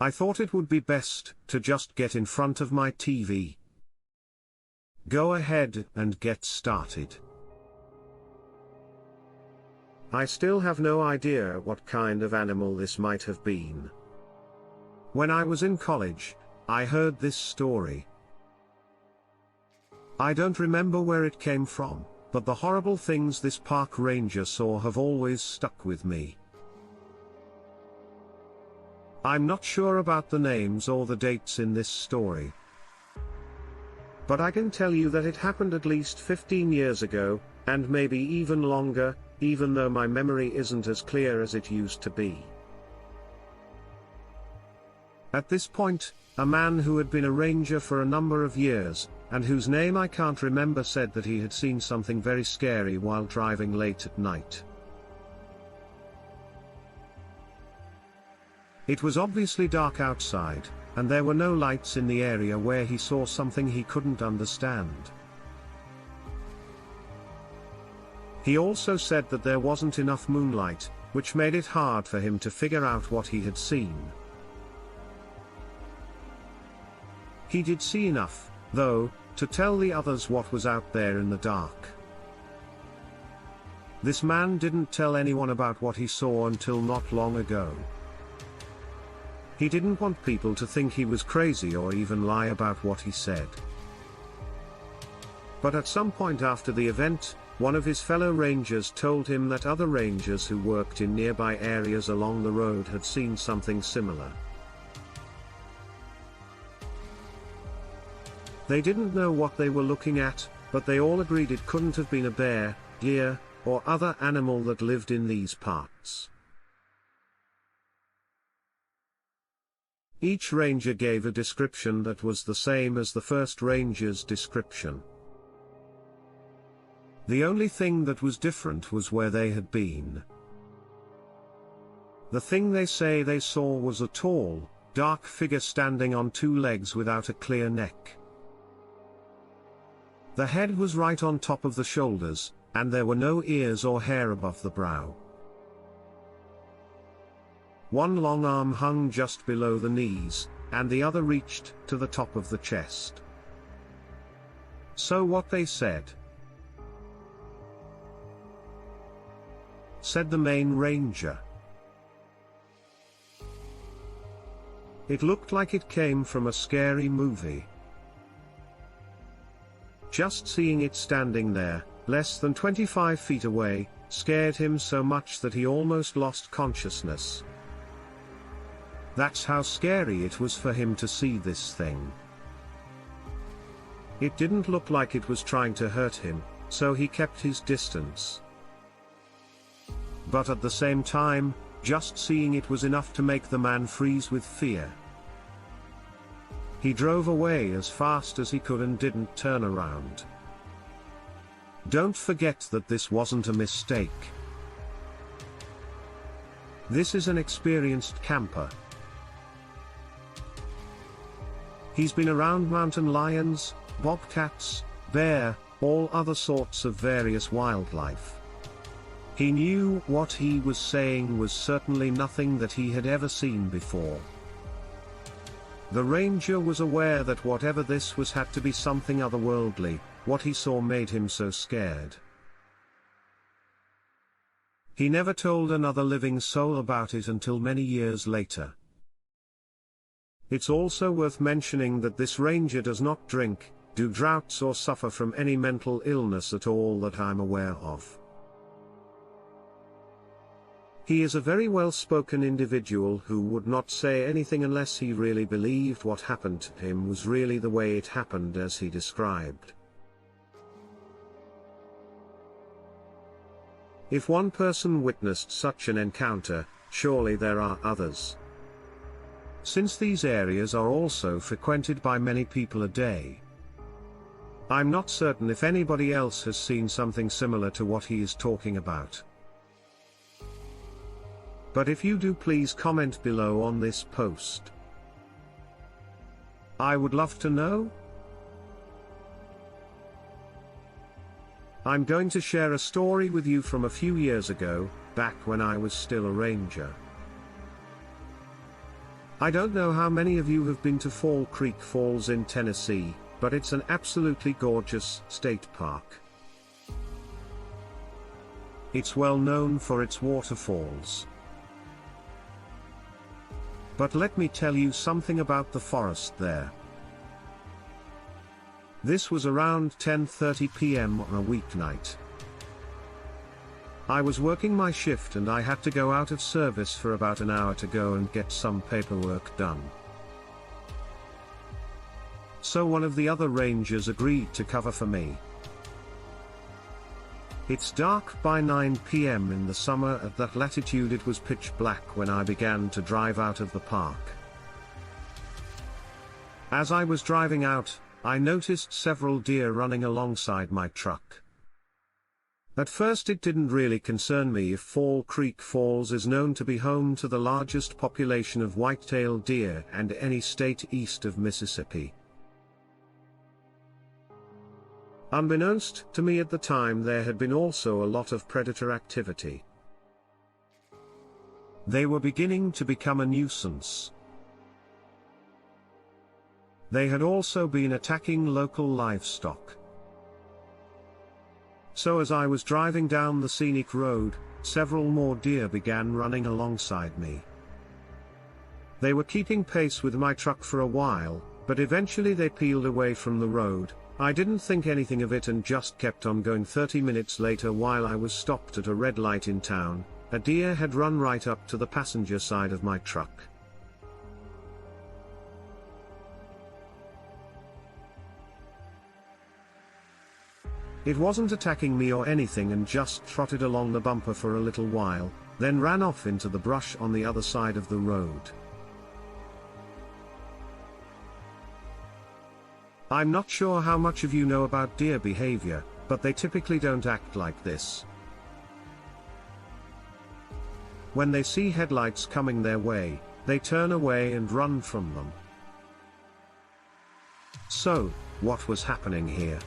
I thought it would be best to just get in front of my TV. Go ahead and get started. I still have no idea what kind of animal this might have been. When I was in college, I heard this story. I don't remember where it came from, but the horrible things this park ranger saw have always stuck with me. I'm not sure about the names or the dates in this story. But I can tell you that it happened at least 15 years ago, and maybe even longer, even though my memory isn't as clear as it used to be. At this point, a man who had been a ranger for a number of years, and whose name I can't remember, said that he had seen something very scary while driving late at night. It was obviously dark outside, and there were no lights in the area where he saw something he couldn't understand. He also said that there wasn't enough moonlight, which made it hard for him to figure out what he had seen. He did see enough, though, to tell the others what was out there in the dark. This man didn't tell anyone about what he saw until not long ago. He didn't want people to think he was crazy or even lie about what he said. But at some point after the event, one of his fellow rangers told him that other rangers who worked in nearby areas along the road had seen something similar. They didn't know what they were looking at, but they all agreed it couldn't have been a bear, deer, or other animal that lived in these parts. Each ranger gave a description that was the same as the first ranger's description. The only thing that was different was where they had been. The thing they say they saw was a tall, dark figure standing on two legs without a clear neck. The head was right on top of the shoulders, and there were no ears or hair above the brow. One long arm hung just below the knees, and the other reached to the top of the chest. So what they said, said the main ranger. It looked like it came from a scary movie. Just seeing it standing there, less than 25 feet away, scared him so much that he almost lost consciousness. That's how scary it was for him to see this thing. It didn't look like it was trying to hurt him, so he kept his distance. But at the same time, just seeing it was enough to make the man freeze with fear. He drove away as fast as he could and didn't turn around. Don't forget that this wasn't a mistake. This is an experienced camper. He's been around mountain lions, bobcats, bear, all other sorts of various wildlife. He knew what he was saying was certainly nothing that he had ever seen before. The ranger was aware that whatever this was had to be something otherworldly. What he saw made him so scared. He never told another living soul about it until many years later. It's also worth mentioning that this ranger does not drink, do droughts or suffer from any mental illness at all that I'm aware of. He is a very well-spoken individual who would not say anything unless he really believed what happened to him was really the way it happened as he described. If one person witnessed such an encounter, surely there are others. Since these areas are also frequented by many people a day. I'm not certain if anybody else has seen something similar to what he is talking about. But if you do, please comment below on this post. I would love to know. I'm going to share a story with you from a few years ago, back when I was still a ranger. I don't know how many of you have been to Fall Creek Falls in Tennessee, but it's an absolutely gorgeous state park. It's well known for its waterfalls. But let me tell you something about the forest there. This was around 10:30 p.m. on a weeknight. I was working my shift and I had to go out of service for about an hour to go and get some paperwork done. So one of the other rangers agreed to cover for me. It's dark by 9 p.m. in the summer. At that latitude it was pitch black when I began to drive out of the park. As I was driving out, I noticed several deer running alongside my truck. At first it didn't really concern me if Fall Creek Falls is known to be home to the largest population of white-tailed deer and any state east of Mississippi. Unbeknownst to me at the time, there had been also a lot of predator activity. They were beginning to become a nuisance. They had also been attacking local livestock. So as I was driving down the scenic road, several more deer began running alongside me. They were keeping pace with my truck for a while, but eventually they peeled away from the road. I didn't think anything of it and just kept on going. 30 minutes later, while I was stopped at a red light in town, a deer had run right up to the passenger side of my truck. It wasn't attacking me or anything and just trotted along the bumper for a little while, then ran off into the brush on the other side of the road. I'm not sure how much of you know about deer behavior, but they typically don't act like this. When they see headlights coming their way, they turn away and run from them. So, what was happening here?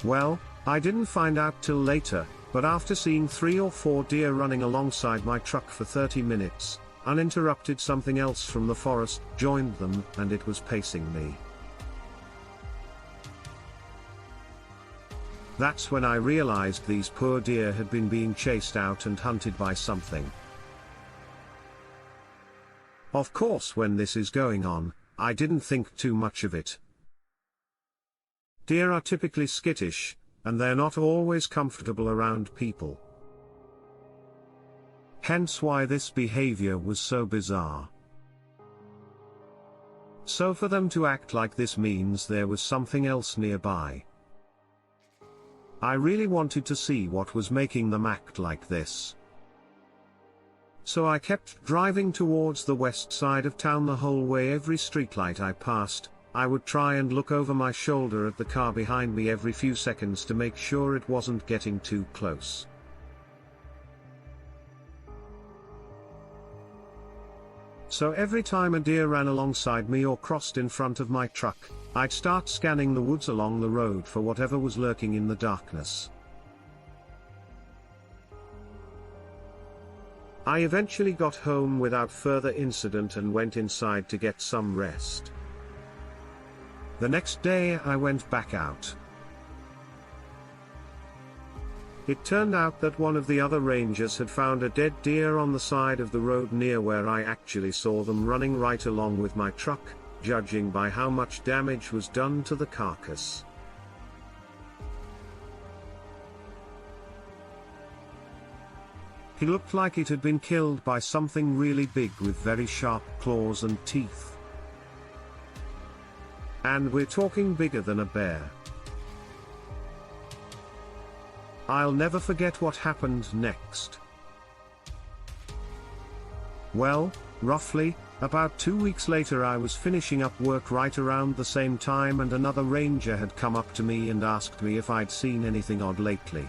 Well, I didn't find out till later, but after seeing 3 or 4 deer running alongside my truck for 30 minutes, uninterrupted, something else from the forest joined them and it was pacing me. That's when I realized these poor deer had been being chased out and hunted by something. Of course, when this is going on, I didn't think too much of it. Deer are typically skittish, and they're not always comfortable around people. Hence why this behavior was so bizarre. So for them to act like this means there was something else nearby. I really wanted to see what was making them act like this. So I kept driving towards the west side of town the whole way. Every streetlight I passed, I would try and look over my shoulder at the car behind me every few seconds to make sure it wasn't getting too close. So every time a deer ran alongside me or crossed in front of my truck, I'd start scanning the woods along the road for whatever was lurking in the darkness. I eventually got home without further incident and went inside to get some rest. The next day I went back out. It turned out that one of the other rangers had found a dead deer on the side of the road near where I actually saw them running right along with my truck, judging by how much damage was done to the carcass. He looked like it had been killed by something really big with very sharp claws and teeth. And we're talking bigger than a bear. I'll never forget what happened next. Well, roughly, about 2 weeks later I was finishing up work right around the same time and another ranger had come up to me and asked me if I'd seen anything odd lately.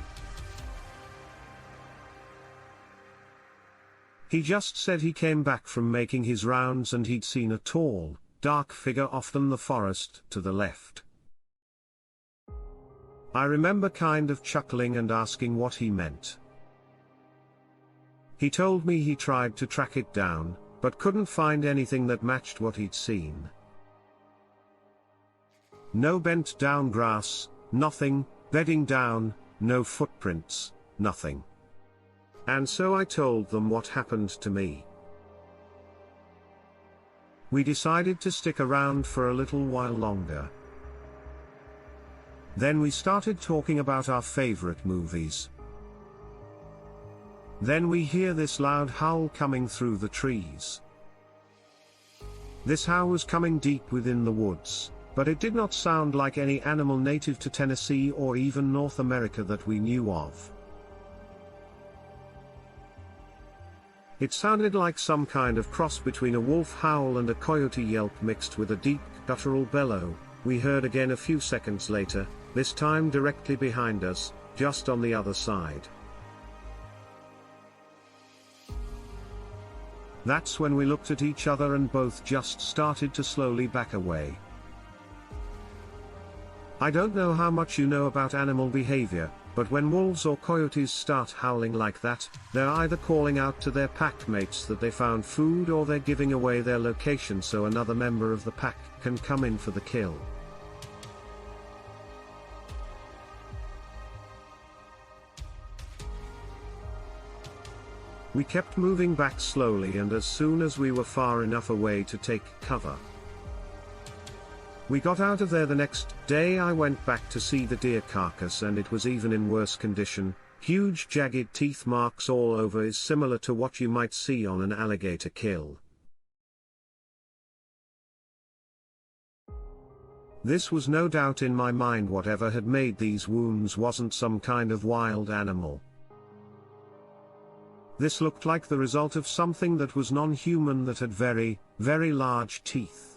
He just said he came back from making his rounds and he'd seen a tall, dark figure off in the forest to the left. I remember kind of chuckling and asking what he meant. He told me he tried to track it down, but couldn't find anything that matched what he'd seen. No bent down grass, nothing, bedding down, no footprints, nothing. And so I told them what happened to me. We decided to stick around for a little while longer. Then we started talking about our favorite movies. Then we hear this loud howl coming through the trees. This howl was coming deep within the woods, but it did not sound like any animal native to Tennessee or even North America that we knew of. It sounded like some kind of cross between a wolf howl and a coyote yelp mixed with a deep, guttural bellow. We heard again a few seconds later, this time directly behind us, just on the other side. That's when we looked at each other and both just started to slowly back away. I don't know how much you know about animal behavior, but when wolves or coyotes start howling like that, they're either calling out to their pack mates that they found food or they're giving away their location so another member of the pack can come in for the kill. We kept moving back slowly, and as soon as we were far enough away to take cover, we got out of there. The next day I went back to see the deer carcass, and it was even in worse condition. Huge jagged teeth marks all over, is similar to what you might see on an alligator kill. This was no doubt in my mind. Whatever had made these wounds wasn't some kind of wild animal. This looked like the result of something that was non-human, that had very, very large teeth.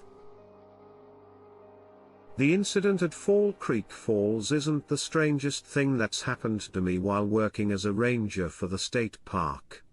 The incident at Fall Creek Falls isn't the strangest thing that's happened to me while working as a ranger for the state park.